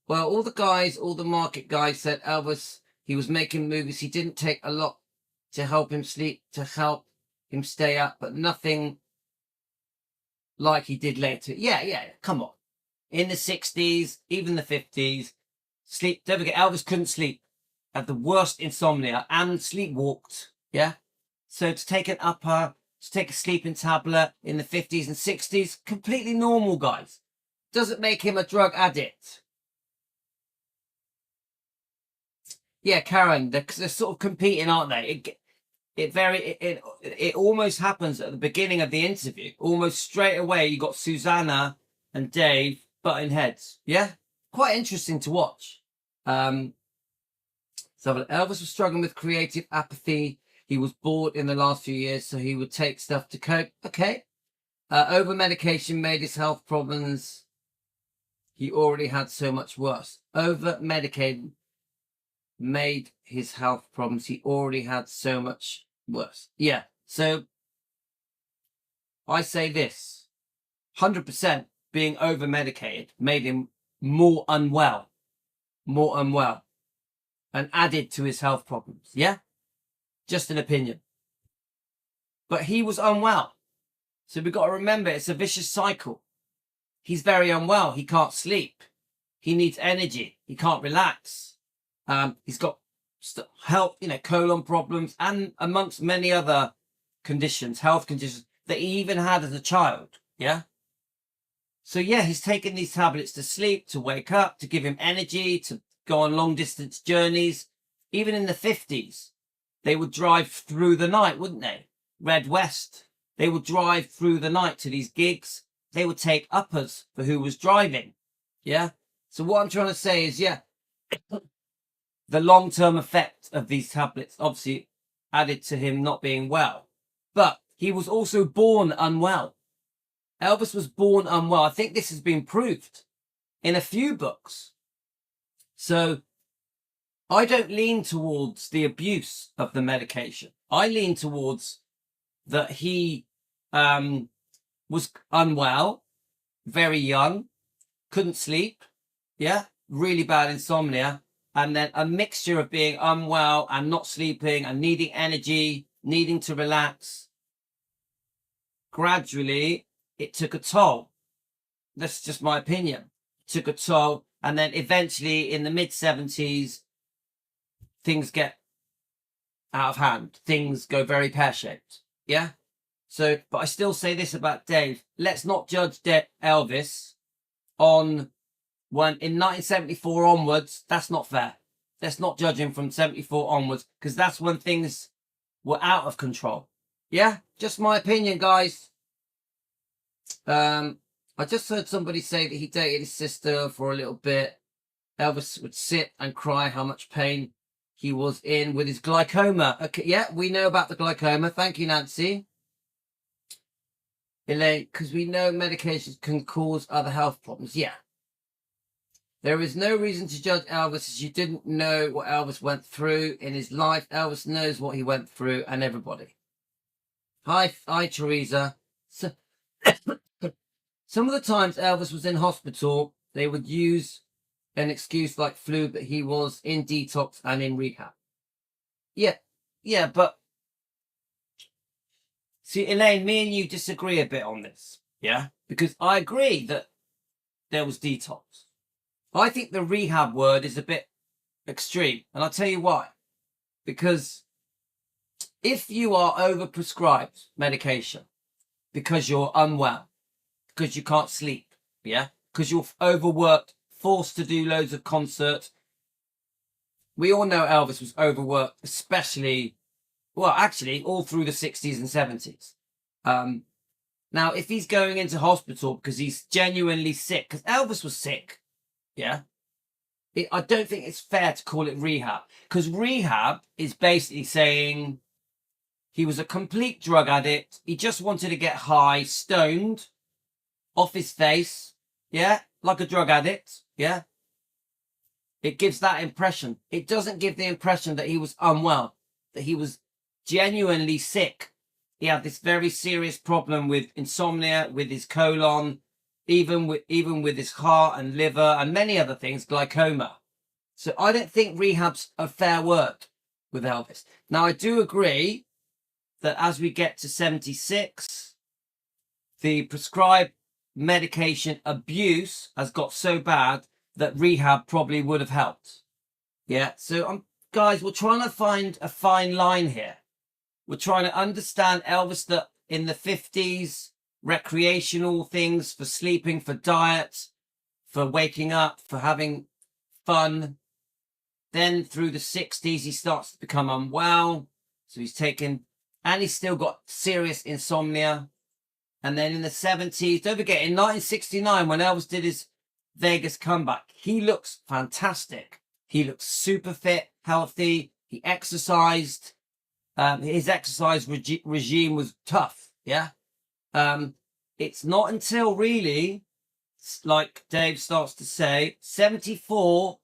all the market guys said Elvis, he was making movies. He didn't take a lot to help him sleep, to help him stay up, but nothing like he did later. Yeah, come on. In the 60s, even the 50s, sleep. Don't forget, Elvis couldn't sleep. Had the worst insomnia and sleepwalked. Yeah. So to take to take a sleeping tablet in the 50s and 60s, completely normal, guys. Doesn't make him a drug addict. Yeah, Karen, they're sort of competing, aren't they? It almost happens at the beginning of the interview. Almost straight away, you got Susanna and Dave butting heads. Yeah, quite interesting to watch. So Elvis was struggling with creative apathy. He was bored in the last few years, so he would take stuff to cope. Okay. Over medication made his health problems. He already had so much worse. Over medicated made his health problems. He already had so much worse. Yeah. So I say this, 100% being over medicated made him more unwell, and added to his health problems. Yeah. Just an opinion. But he was unwell. So we've got to remember, it's a vicious cycle. He's very unwell. He can't sleep. He needs energy. He can't relax. He's got health, colon problems, and amongst many other conditions, health conditions that he even had as a child. Yeah. So yeah, he's taking these tablets to sleep, to wake up, to give him energy, to go on long distance journeys. Even in the 50s, they would drive through the night, wouldn't they? Red West. They would drive through the night to these gigs. They would take uppers for who was driving. Yeah. So what I'm trying to say is, yeah, the long-term effect of these tablets obviously added to him not being well. But he was also born unwell. Elvis was born unwell. I think this has been proved in a few books. So I don't lean towards the abuse of the medication. I lean towards that he was unwell, very young, couldn't sleep, yeah, really bad insomnia, and then a mixture of being unwell and not sleeping and needing energy, needing to relax. Gradually, it took a toll. That's just my opinion. It took a toll, and then eventually in the mid-70s, things get out of hand. Things go very pear-shaped, yeah? So, but I still say this about Dave. Let's not judge Elvis on when in 1974 onwards. That's not fair. Let's not judge him from 74 onwards, because that's when things were out of control. Yeah, just my opinion, guys. I just heard somebody say that he dated his sister for a little bit. Elvis would sit and cry how much pain he was in with his glaucoma. Okay, yeah, we know about the glaucoma. Thank you, Nancy. Elaine, because we know medications can cause other health problems. Yeah. There is no reason to judge Elvis as you didn't know what Elvis went through in his life. Elvis knows what he went through, and everybody. Hi, Teresa. So, some of the times Elvis was in hospital, they would use an excuse like flu, but he was in detox and in rehab. Yeah, but see, Elaine, me and you disagree a bit on this, yeah? Because I agree that there was detox. I think the rehab word is a bit extreme, and I'll tell you why. Because if you are overprescribed medication because you're unwell, because you can't sleep, yeah? Because you're overworked, forced to do loads of concerts. We all know Elvis was overworked, especially, well, actually, all through the 60s and 70s. Now, if he's going into hospital because he's genuinely sick, because Elvis was sick, yeah, I don't think it's fair to call it rehab, because rehab is basically saying he was a complete drug addict. He just wanted to get high, stoned, off his face, yeah, like a drug addict, yeah. It gives that impression. It doesn't give the impression that he was unwell, that he was genuinely sick. He had this very serious problem with insomnia, with his colon, even with his heart and liver and many other things, glaucoma. So I don't think rehab's a fair word with Elvis. Now, I do agree that as we get to 76, the prescribed medication abuse has got so bad that rehab probably would have helped. Yeah, so guys, we're trying to find a fine line here. We're trying to understand Elvis that in the 50s, recreational things for sleeping, for diet, for waking up, for having fun. Then through the 60s, he starts to become unwell. So he's taken, and he's still got serious insomnia. And then in the 70s, don't forget, in 1969, when Elvis did his Vegas comeback, he looks fantastic. He looks super fit, healthy. He exercised. His exercise regime was tough, yeah? It's not until really, like Dave starts to say, 74,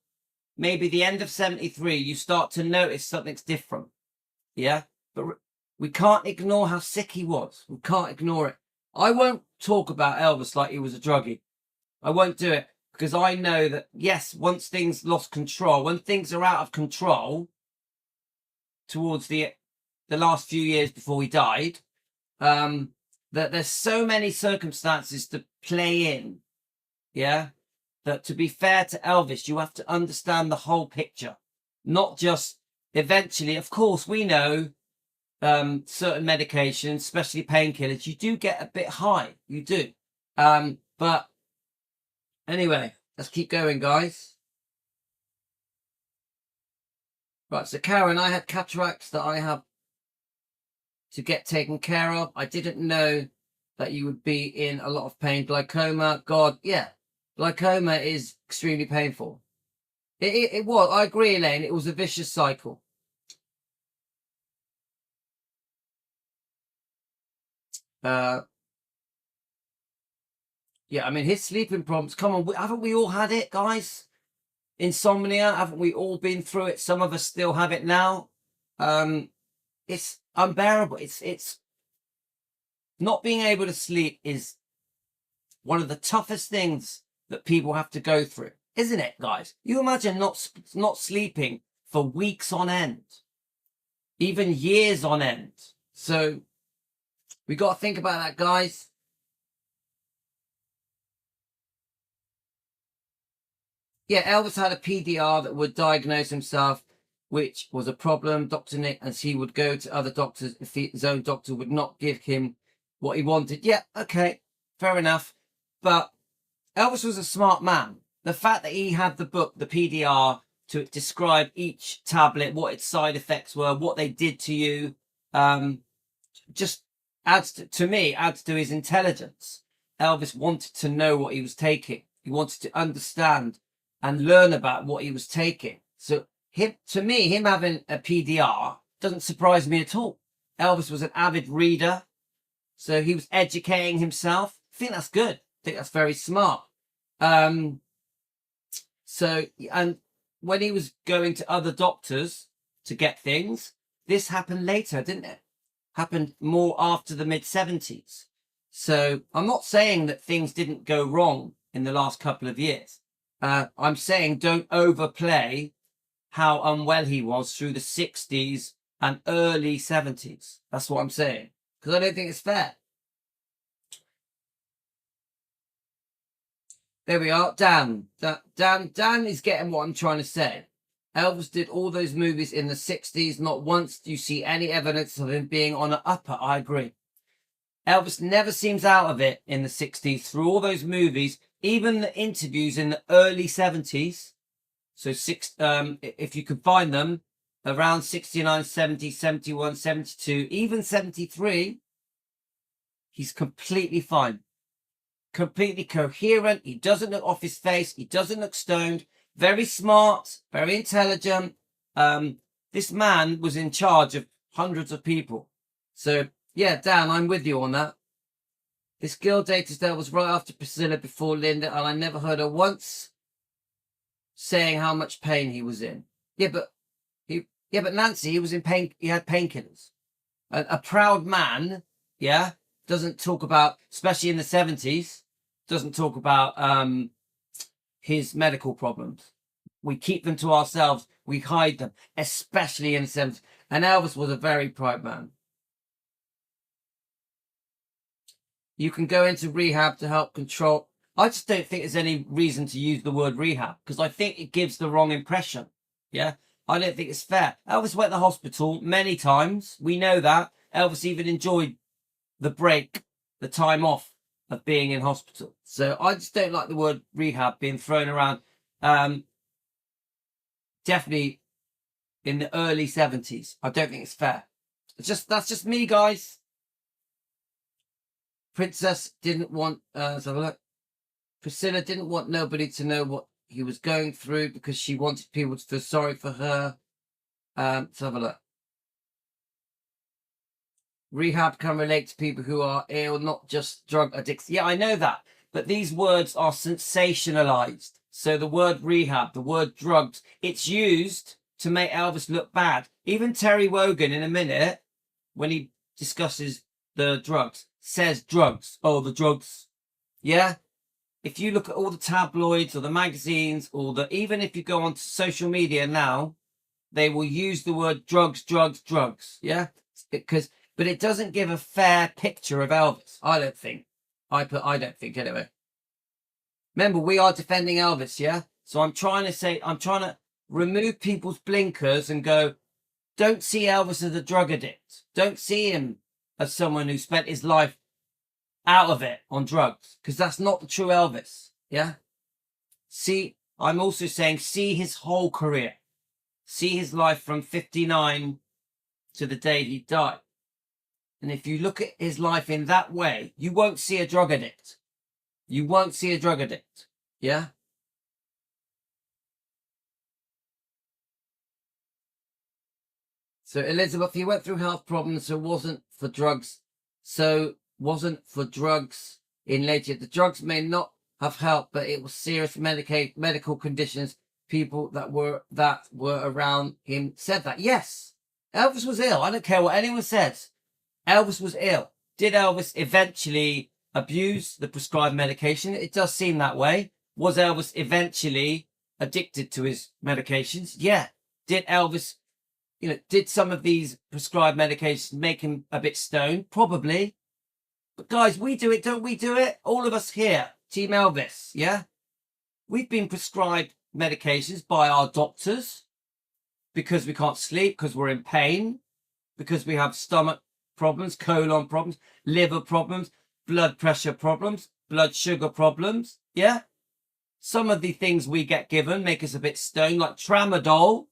maybe the end of 73, you start to notice something's different, yeah? But we can't ignore how sick he was. We can't ignore it. I won't talk about Elvis like he was a druggie. I won't do it, because I know that, yes, once things lost control, when things are out of control towards the the last few years before he died, that there's so many circumstances to play in, yeah, that to be fair to Elvis, you have to understand the whole picture, not just eventually. Of course, we know certain medications, especially painkillers, you do get a bit high, you do. But anyway, let's keep going, guys. Right, so Karen, I had cataracts that I have to get taken care of. I didn't know that you would be in a lot of pain. Glaucoma, God, yeah. Glaucoma is extremely painful. It was, I agree, Elaine, it was a vicious cycle. Yeah, I mean, his sleeping problems, come on, haven't we all had it, guys? Insomnia, haven't we all been through it? Some of us still have it now. It's unbearable. It's not being able to sleep is one of the toughest things that people have to go through, isn't it, guys? You imagine not sleeping for weeks on end, even years on end. So we got to think about that, guys. Yeah, Elvis had a PDR that would diagnose himself, which was a problem, Dr. Nick, and he would go to other doctors if his own doctor would not give him what he wanted. Yeah, okay, fair enough. But Elvis was a smart man. The fact that he had the book, the PDR, to describe each tablet, what its side effects were, what they did to you, just adds to me, adds to his intelligence. Elvis wanted to know what he was taking. He wanted to understand and learn about what he was taking. So him having a PDR doesn't surprise me at all. Elvis was an avid reader, so he was educating himself. I think that's good. I think that's very smart. So, and when he was going to other doctors to get things, this happened later, didn't it? Happened more after the mid-70s. So I'm not saying that things didn't go wrong in the last couple of years. I'm saying don't overplay how unwell he was through the 60s and early 70s. That's what I'm saying. Because I don't think it's fair. There we are. Dan is getting what I'm trying to say. Elvis did all those movies in the 60s. Not once do you see any evidence of him being on an upper. I agree. Elvis never seems out of it in the 60s through all those movies, even the interviews in the early 70s. So if you could find them around 69, 70, 71, 72, even 73, he's completely fine. Completely coherent. He doesn't look off his face. He doesn't look stoned. Very smart, very intelligent. This man was in charge of hundreds of people. So, yeah, Dan, I'm with you on that. This girl dated Dale was right after Priscilla, before Linda, and I never heard her once saying how much pain he was in. Yeah, but Nancy, he was in pain. He had painkillers. A proud man, yeah, doesn't talk about, especially in the 70s, doesn't talk about his medical problems. We keep them to ourselves. We hide them, especially in the 70s. And Elvis was a very proud man. You can go into rehab to help control. I just don't think there's any reason to use the word rehab, because I think it gives the wrong impression. Yeah, I don't think it's fair. Elvis went to the hospital many times. We know that. Elvis even enjoyed the break, the time off of being in hospital. So I just don't like the word rehab being thrown around. Definitely in the early 70s. I don't think it's fair. That's just me, guys. Princess didn't want, let's have a look. Priscilla didn't want nobody to know what he was going through because she wanted people to feel sorry for her. Let's have a look. Rehab can relate to people who are ill, not just drug addicts. Yeah, I know that. But these words are sensationalized. So the word rehab, the word drugs, it's used to make Elvis look bad. Even Terry Wogan, in a minute, when he discusses the drugs, says drugs. Oh, the drugs. Yeah? If you look at all the tabloids or the magazines, or even if you go onto social media now, they will use the word drugs, drugs, drugs. Yeah? But it doesn't give a fair picture of Elvis. I don't think. I don't think anyway. Remember, we are defending Elvis, yeah? So I'm trying to remove people's blinkers and go, don't see Elvis as a drug addict. Don't see him as someone who spent his life out of it on drugs, because that's not the true Elvis, yeah? See, I'm also saying see his whole career. See his life from 59 to the day he died. And if you look at his life in that way, you won't see a drug addict. You won't see a drug addict. Yeah? So Elizabeth, he went through health problems, so wasn't for drugs. In later. The drugs may not have helped, but it was serious medical conditions. People that were around him said that. Yes, Elvis was ill. I don't care what anyone says. Elvis was ill. Did Elvis eventually abuse the prescribed medication? It does seem that way. Was Elvis eventually addicted to his medications? Yeah. Did Elvis, did some of these prescribed medications make him a bit stoned? Probably. But guys, we do it, don't we do it? All of us here, Team Elvis, yeah? We've been prescribed medications by our doctors because we can't sleep, because we're in pain, because we have stomach problems, colon problems, liver problems, blood pressure problems, blood sugar problems, yeah? Some of the things we get given make us a bit stoned, like tramadol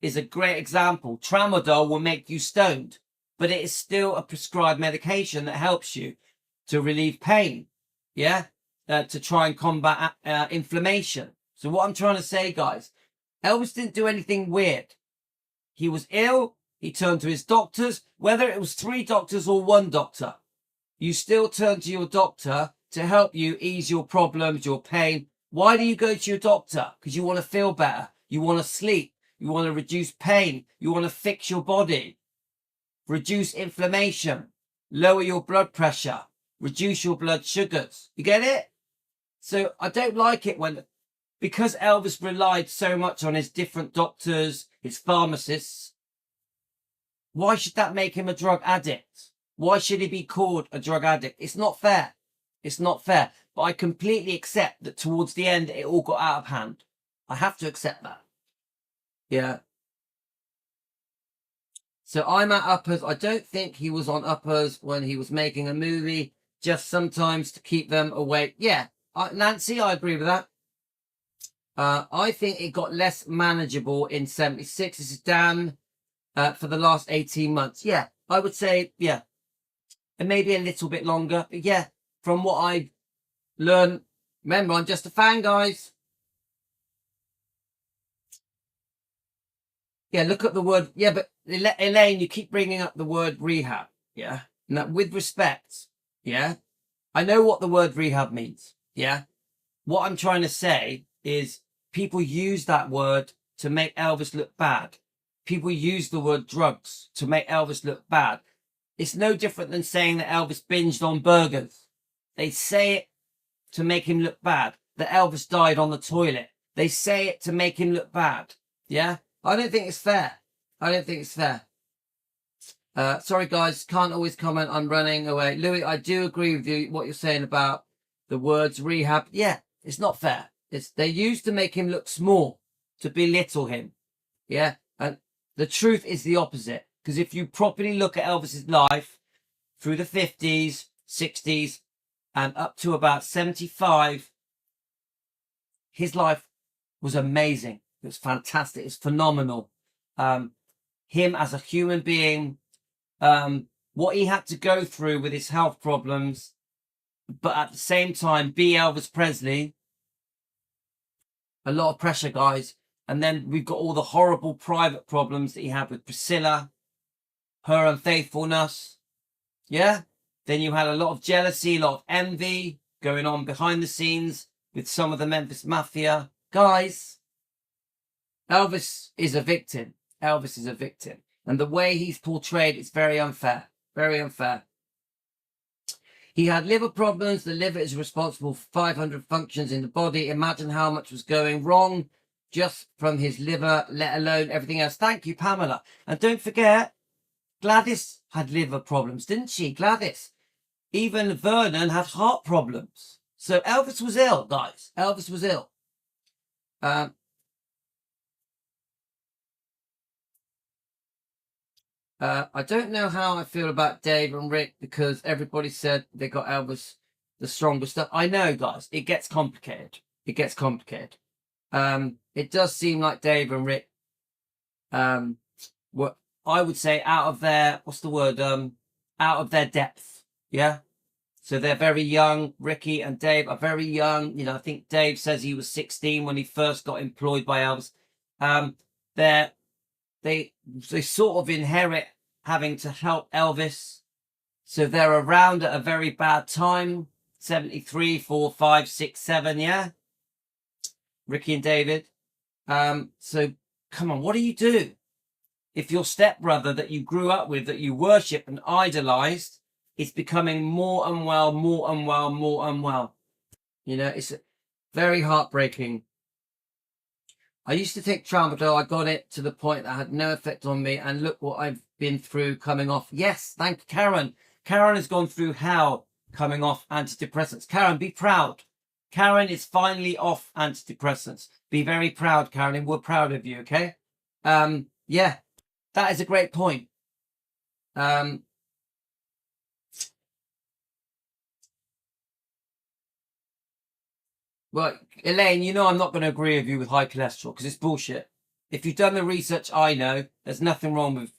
is a great example. Tramadol will make you stoned, but it is still a prescribed medication that helps you to relieve pain, yeah? To try and combat inflammation. So what I'm trying to say, guys, Elvis didn't do anything weird. He was ill. He turned to his doctors, whether it was 3 doctors or 1 doctor. You still turn to your doctor to help you ease your problems, your pain. Why do you go to your doctor? Because you want to feel better. You want to sleep. You want to reduce pain. You want to fix your body. Reduce inflammation. Lower your blood pressure. Reduce your blood sugars. You get it? So I don't like it because Elvis relied so much on his different doctors, his pharmacists. Why should that make him a drug addict? Why should he be called a drug addict? It's not fair. It's not fair. But I completely accept that towards the end, it all got out of hand. I have to accept that. Yeah. So I'm at uppers. I don't think he was on uppers when he was making a movie, just sometimes to keep them awake. Yeah. Nancy, I agree with that. I think it got less manageable in 76. This is Dan. For the last 18 months. Yeah, I would say, yeah. And maybe a little bit longer. But yeah, from what I've learned, remember, I'm just a fan, guys. Yeah, look at the word. Yeah, but Elaine, you keep bringing up the word rehab. Yeah. And that with respect. Yeah. I know what the word rehab means. Yeah. What I'm trying to say is people use that word to make Elvis look bad. People use the word drugs to make Elvis look bad. It's no different than saying that Elvis binged on burgers. They say it to make him look bad. That Elvis died on the toilet. They say it to make him look bad. Yeah? I don't think it's fair. I don't think it's fair. Sorry, guys. Can't always comment. I'm running away. Louis, I do agree with you, what you're saying about the words rehab. Yeah, it's not fair. They're used to make him look small, to belittle him. Yeah? And the truth is the opposite. Because if you properly look at Elvis's life through the 50s, 60s, and up to about 75, his life was amazing. It was fantastic. It was phenomenal. Him as a human being, what he had to go through with his health problems, but at the same time, be Elvis Presley. A lot of pressure, guys. And then we've got all the horrible private problems that he had with Priscilla, her unfaithfulness. Yeah? Then you had a lot of jealousy, a lot of envy going on behind the scenes with some of the Memphis Mafia. Guys, Elvis is a victim. Elvis is a victim. And the way he's portrayed is very unfair. Very unfair. He had liver problems. The liver is responsible for 500 functions in the body. Imagine how much was going wrong just from his liver, let alone everything else. Thank you, Pamela. And don't forget, Gladys had liver problems, didn't she? Gladys. Even Vernon had heart problems. So Elvis was ill, guys. Elvis was ill. I don't know how I feel about Dave and Rick because everybody said they got Elvis the strongest stuff. I know, guys, it gets complicated. It gets complicated. It does seem like Dave and Rick were, I would say, out of their, what's the word? Out of their depth. Yeah. So they're very young. Ricky and Dave are very young. You know, I think Dave says he was 16 when he first got employed by Elvis. They sort of inherit having to help Elvis. So they're around at a very bad time. 73, 4, 5, 6, 7, yeah? Ricky and David. So come on, what do you do? If your stepbrother that you grew up with, that you worship and idolized, is becoming more unwell, more unwell, more unwell. You know, it's very heartbreaking. I used to take tramadol. I got it to the point that had no effect on me. And look what I've been through coming off. Yes, thank you, Karen. Karen has gone through hell coming off antidepressants. Karen, be proud. Karen is finally off antidepressants. Be very proud, Karen, and we're proud of you, okay? Yeah, that is a great point. Well, Elaine, you know I'm not going to agree with you with high cholesterol because it's bullshit. If you've done the research, I know there's nothing wrong with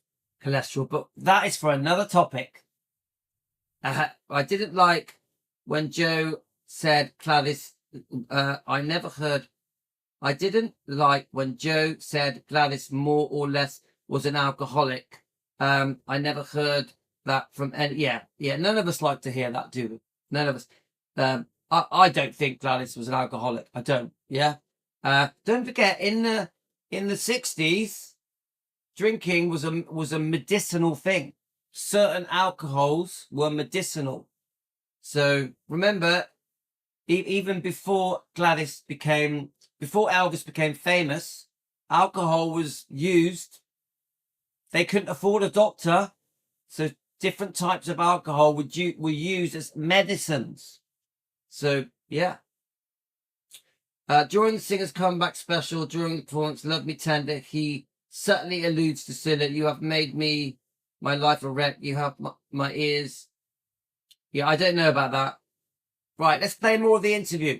cholesterol, but that is for another topic. I didn't like when Joe said Gladys. I didn't like when Joe said Gladys more or less was an alcoholic. I never heard that from any. Yeah. None of us like to hear that, do we? None of us. I don't think Gladys was an alcoholic. I don't. Yeah. Don't forget, in the 60s, drinking was a medicinal thing. Certain alcohols were medicinal. So remember, even before Elvis became famous, alcohol was used. They couldn't afford a doctor, so different types of alcohol were used as medicines. So, yeah. During the singer's comeback special, during the performance, Love Me Tender, he certainly alludes to Scylla. You have made my life a wreck. You have my ears. Yeah, I don't know about that. Right, let's play more of the interview.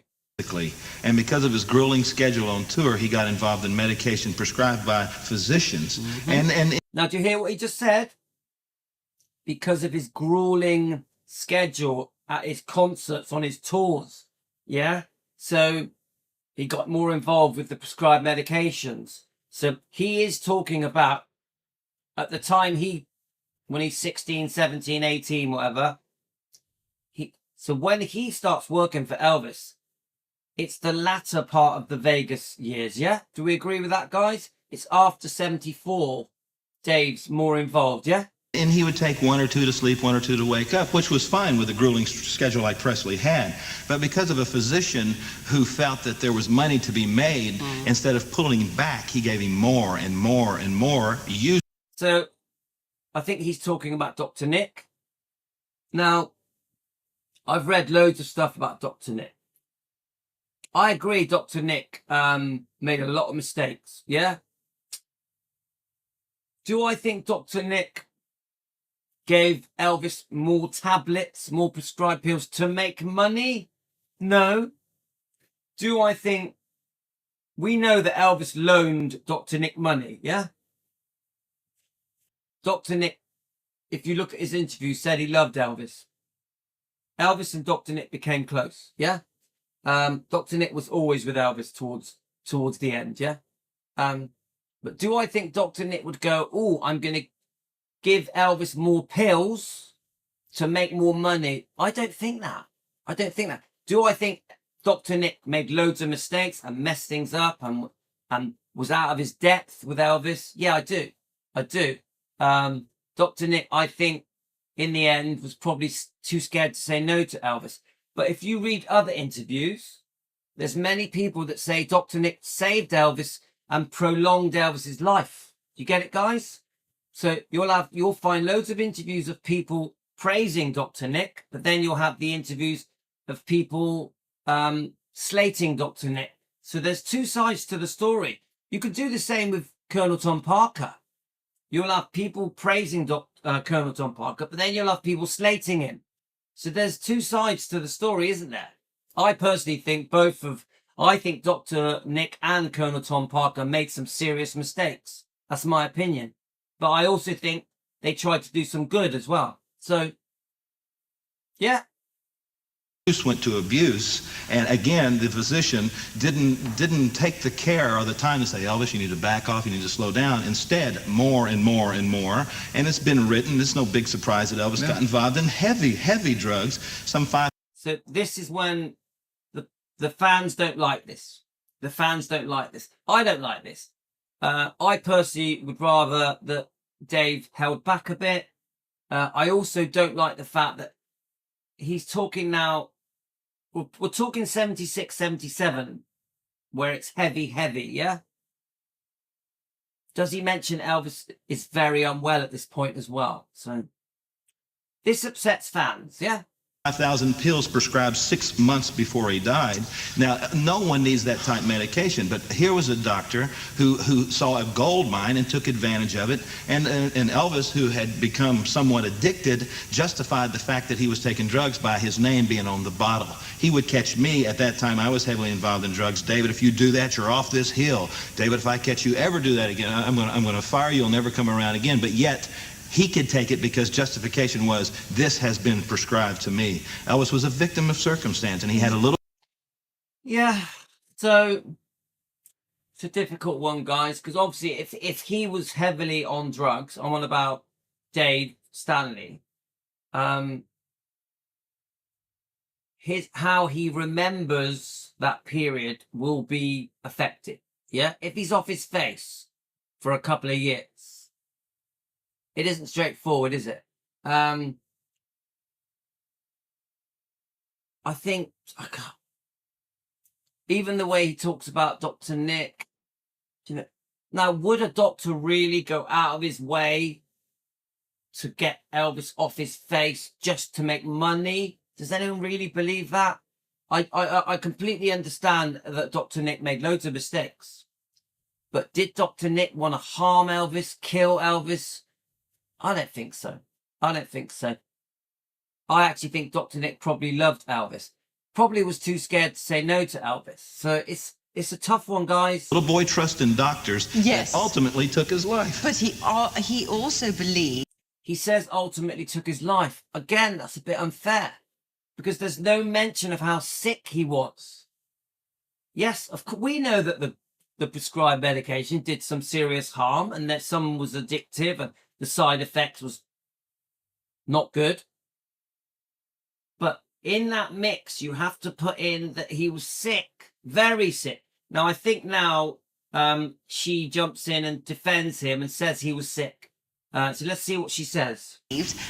And because of his grueling schedule on tour, he got involved in medication prescribed by physicians. And now, do you hear what he just said? Because of his grueling schedule at his concerts, on his tours, yeah? So he got more involved with the prescribed medications. So he is talking about, at the time when he's 16, 17, 18, whatever, so when he starts working for Elvis, it's the latter part of the Vegas years, yeah? Do we agree with that, guys? It's after 74, Dave's more involved, yeah? And he would take 1 or 2 to sleep, 1 or 2 to wake up, which was fine with a grueling schedule like Presley had. But because of a physician who felt that there was money to be made, instead of pulling back, he gave him more and more and more. So I think he's talking about Dr. Nick. Now, I've read loads of stuff about Dr. Nick. I agree Dr. Nick made a lot of mistakes, yeah? Do I think Dr. Nick gave Elvis more tablets, more prescribed pills to make money? No. Do I think... We know that Elvis loaned Dr. Nick money, yeah? Dr. Nick, if you look at his interview, said he loved Elvis. Elvis and Dr. Nick became close, yeah? Dr. Nick was always with Elvis towards the end, yeah? But do I think Dr. Nick would go, oh, I'm going to give Elvis more pills to make more money? I don't think that. Do I think Dr. Nick made loads of mistakes and messed things up and was out of his depth with Elvis? Yeah, I do. Dr. Nick, I think, in the end, was probably too scared to say no to Elvis. But if you read other interviews, there's many people that say Dr. Nick saved Elvis and prolonged Elvis's life. You get it, guys? So you'll find loads of interviews of people praising Dr. Nick, but then you'll have the interviews of people slating Dr. Nick. So there's two sides to the story. You could do the same with Colonel Tom Parker. You'll have people praising Colonel Tom Parker, but then you'll have people slating him. So there's two sides to the story, isn't there? I personally think I think Dr. Nick and Colonel Tom Parker made some serious mistakes. That's my opinion. But I also think they tried to do some good as well. So, yeah. Abuse went to abuse, and again, the physician didn't take the care or the time to say, Elvis, you need to back off, you need to slow down. Instead, more and more and more. And it's been written, it's no big surprise that Elvis got involved in heavy drugs. So this is when the fans don't like this. The fans don't like this. I don't like this. I personally would rather that Dave held back a bit. I also don't like the fact that he's talking now. We're talking 76, 77, where it's heavy, yeah? Does he mention Elvis is very unwell at this point as well? So this upsets fans, yeah? 5,000 pills prescribed 6 months before he died. Now, no one needs that type of medication, but here was a doctor who saw a gold mine and took advantage of it, and Elvis, who had become somewhat addicted, justified the fact that he was taking drugs by his name being on the bottle. He would catch me at that time. I was heavily involved in drugs. David, if you do that, you're off this hill. David, if I catch you ever do that again, I'm going to fire you. You'll never come around again. But yet, he could take it because justification was, this has been prescribed to me. Elvis was a victim of circumstance, and he had a little... Yeah, so it's a difficult one, guys, because obviously if he was heavily on drugs, I'm on about Dave Stanley, how he remembers that period will be affected, yeah? If he's off his face for a couple of years, it isn't straightforward, is it? I think even the way he talks about Dr. Nick, you know, now would a doctor really go out of his way to get Elvis off his face just to make money? Does anyone really believe that? I completely understand that Dr. Nick made loads of mistakes, but did Dr. Nick want to harm Elvis, kill Elvis? I don't think so. I don't think so. I actually think Dr. Nick probably loved Elvis. Probably was too scared to say no to Elvis. So it's a tough one, guys. Little boy trust in doctors. Yes. That ultimately took his life. But he also believed... He says ultimately took his life. Again, that's a bit unfair, because there's no mention of how sick he was. Yes, of course, we know that the prescribed medication did some serious harm and that some was addictive and the side effect was not good. But in that mix, you have to put in that he was sick, very sick. Now, I think now she jumps in and defends him and says he was sick. So let's see what she says.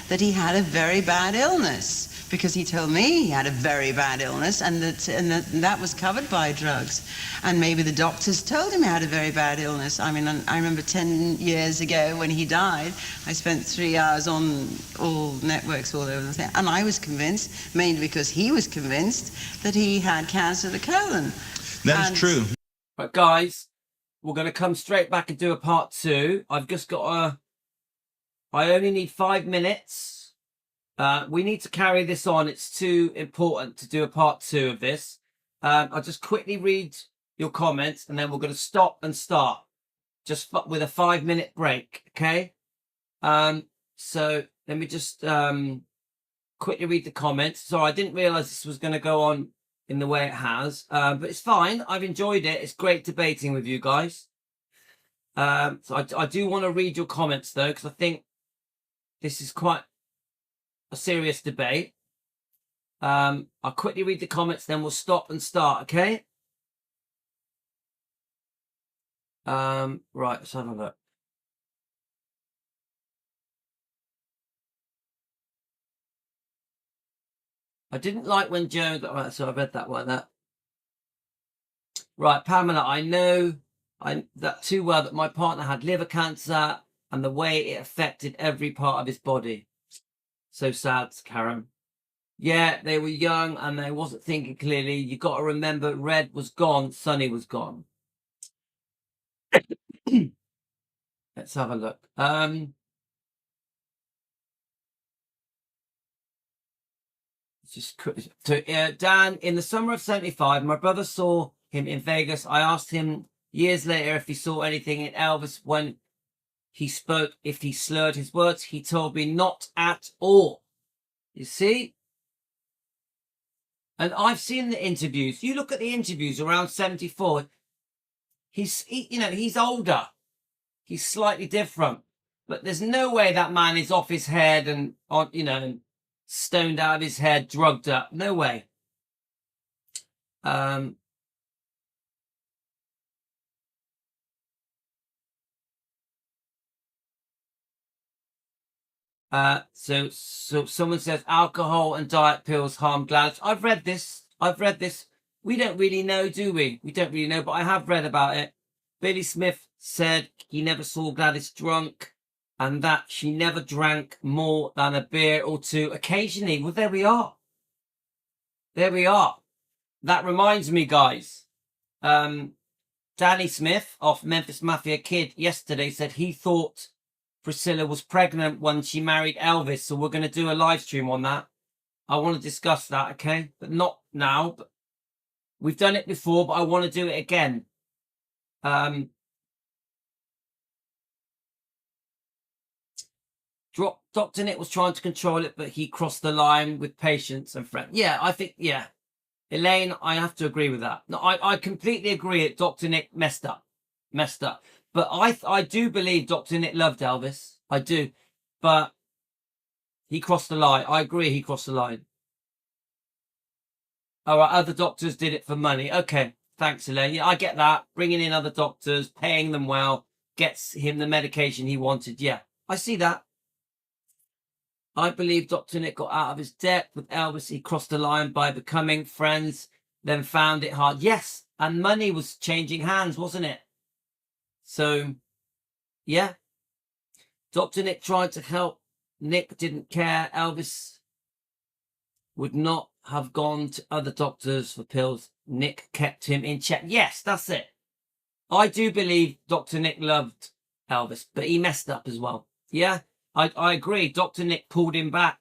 That he had a very bad illness, because he told me he had a very bad illness, and that was covered by drugs. And maybe the doctors told him he had a very bad illness. I mean, I remember 10 years ago when he died, I spent 3 hours on all networks all over the thing, and I was convinced, mainly because he was convinced, that he had cancer of the colon. That is true. But guys, we're going to come straight back and do a part 2. I've just got I only need 5 minutes. We need to carry this on. It's too important to do a part 2 of this. I'll just quickly read your comments, and then we're going to stop and start, just with a 5-minute break, okay? So let me just quickly read the comments. Sorry, I didn't realise this was going to go on in the way it has, but it's fine. I've enjoyed it. It's great debating with you guys. So I do want to read your comments, though, because I think this is quite a serious debate. I'll quickly read the comments, then we'll stop and start, okay? Right, let's have a look. I didn't like when Joe... Right, so I read that one. Right, Pamela, I know that too well that my partner had liver cancer. and the way it affected every part of his body. So sad, Karen. Yeah, they were young and they wasn't thinking clearly. You got to remember, Red was gone, Sonny was gone. Let's have a look. Dan, in the summer of 75, my brother saw him in Vegas. I asked him years later if he saw anything in Elvis when he spoke, if he slurred his words. He told me not at all. You see? And I've seen the interviews. You look at the interviews around 74. He's older. He's slightly different. But there's no way that man is off his head and stoned out of his head, drugged up. No way. So someone says alcohol and diet pills harm Gladys. I've read this. We don't really know, do we? We don't really know, but I have read about it. Billy Smith said he never saw Gladys drunk and that she never drank more than a beer or two occasionally. Well, there we are. That reminds me, guys. Danny Smith of Memphis Mafia Kid yesterday said he thought Priscilla was pregnant when she married Elvis. So we're going to do a live stream on that. I want to discuss that, okay? But not now. But we've done it before, but I want to do it again. Dr. Nick was trying to control it, but he crossed the line with patience and friend. Yeah, I think, yeah. Elaine, I have to agree with that. No, I completely agree that Dr. Nick messed up. But I do believe Dr. Nick loved Elvis. I do. But he crossed the line. I agree he crossed the line. All right, other doctors did it for money. Okay, thanks, Elaine. Yeah, I get that. Bringing in other doctors, paying them well, gets him the medication he wanted. Yeah, I see that. I believe Dr. Nick got out of his depth with Elvis. He crossed the line by becoming friends, then found it hard. Yes, and money was changing hands, wasn't it? So, yeah. Dr. Nick tried to help. Nick didn't care. Elvis would not have gone to other doctors for pills. Nick kept him in check. Yes, that's it. I do believe Dr. Nick loved Elvis, but he messed up as well. Yeah, I agree. Dr. Nick pulled him back.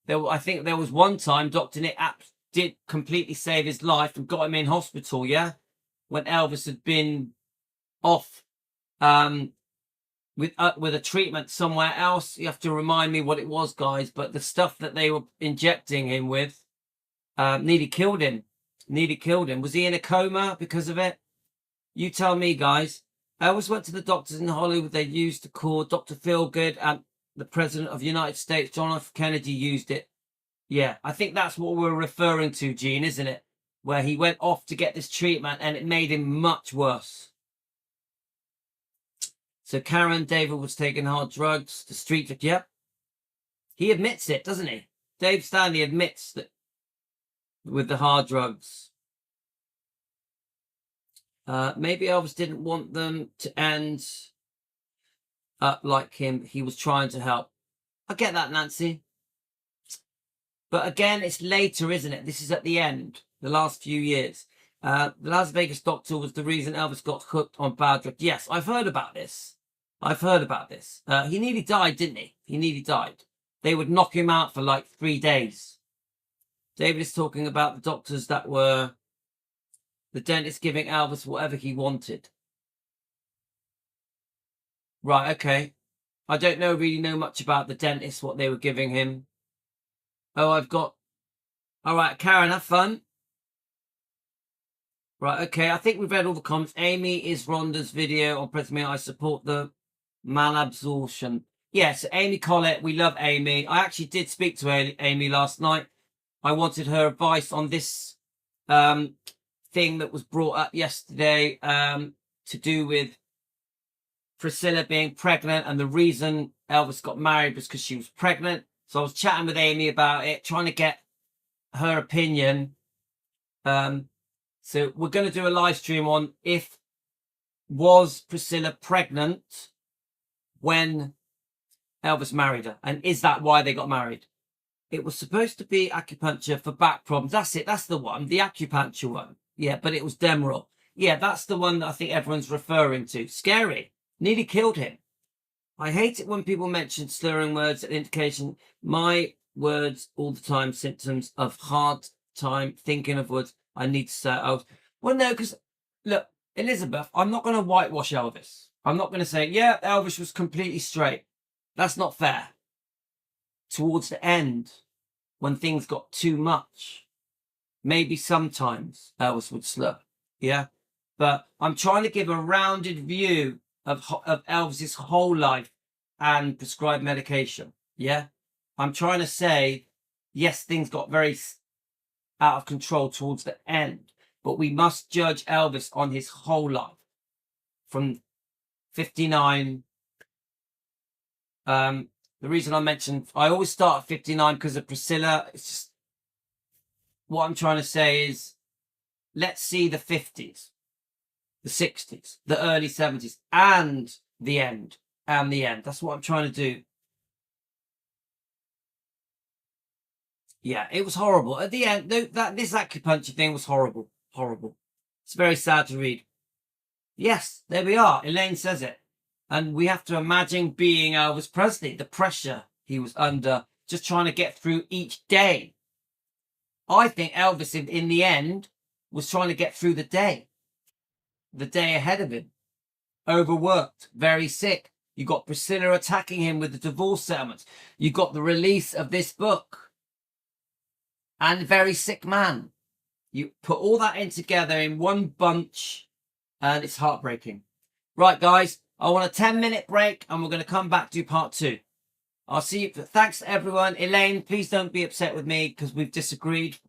I think there was one time Dr. Nick did completely save his life and got him in hospital, yeah? When Elvis had been off with a treatment somewhere else. You have to remind me what it was, guys, but the stuff that they were injecting him with nearly killed him. Was he in a coma because of it? You tell me, guys. I always went to the doctors in Hollywood. They used to call Dr. Feelgood, and the President of the United States, John F. Kennedy, used it. Yeah, I think that's what we're referring to, Gene, isn't it? Where he went off to get this treatment and it made him much worse. So Karen, David was taking hard drugs, the street drug. Yep. He admits it, doesn't he? Dave Stanley admits that with the hard drugs. Maybe Elvis didn't want them to end up like him. He was trying to help. I get that, Nancy. But again, it's later, isn't it? This is at the end, the last few years. The Las Vegas doctor was the reason Elvis got hooked on bad drugs. Yes, I've heard about this. He nearly died, didn't he? He nearly died. They would knock him out for like 3 days. David is talking about the doctors that were the dentist giving Elvis whatever he wanted. Right, okay. I don't really know much about the dentist, what they were giving him. Oh, all right, Karen, have fun. Right, okay, I think we've read all the comments. Amy is Rhonda's video on Presley. I support the malabsorption. Yes, Amy Collett, we love Amy. I actually did speak to Amy last night. I wanted her advice on this thing that was brought up yesterday to do with Priscilla being pregnant, and the reason Elvis got married was because she was pregnant. So I was chatting with Amy about it, trying to get her opinion. So we're going to do a live stream on was Priscilla pregnant when Elvis married her. And is that why they got married? It was supposed to be acupuncture for back problems. That's it. That's the one. The acupuncture one. Yeah, but it was Demerol. Yeah, that's the one that I think everyone's referring to. Scary. Nearly killed him. I hate it when people mention slurring words at indication. My words all the time, symptoms of hard time thinking of words. I need to say, oh, well, no, because look, Elizabeth, I'm not going to whitewash Elvis. I'm not going to say, yeah, Elvis was completely straight. That's not fair. Towards the end, when things got too much, maybe sometimes Elvis would slur. Yeah. But I'm trying to give a rounded view of Elvis's whole life and prescribed medication. Yeah. I'm trying to say, yes, things got very out of control towards the end, but we must judge Elvis on his whole life from 59. The reason I always start at 59 because of Priscilla. It's just, what I'm trying to say is, let's see the 50s, the 60s, the early 70s, and the end. That's what I'm trying to do. Yeah, it was horrible. At the end, this acupuncture thing was horrible. Horrible. It's very sad to read. Yes, there we are. Elaine says it. And we have to imagine being Elvis Presley, the pressure he was under, just trying to get through each day. I think Elvis, in the end, was trying to get through the day ahead of him. Overworked, very sick. You got Priscilla attacking him with the divorce settlements. You got the release of this book. And very sick man. You put all that in together in one bunch, and it's heartbreaking. Right, guys, I want a 10-minute break, and we're going to come back to part 2. I'll see you. Thanks, everyone. Elaine, please don't be upset with me because we've disagreed.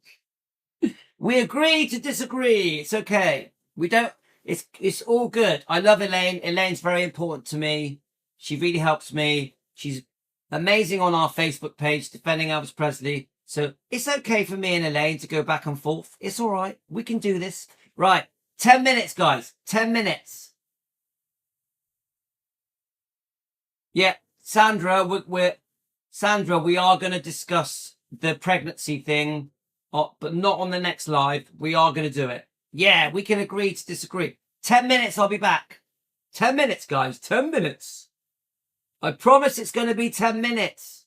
We agreed to disagree. It's okay. We don't. It's all good. I love Elaine. Elaine's very important to me. She really helps me. She's amazing on our Facebook page, defending Elvis Presley. So it's okay for me and Elaine to go back and forth. It's all right. We can do this. Right. 10 minutes, guys. 10 minutes. Yeah. Sandra, we are going to discuss the pregnancy thing, but not on the next live. We are going to do it. Yeah, we can agree to disagree. 10 minutes, I'll be back. 10 minutes, guys. 10 minutes. I promise it's going to be 10 minutes.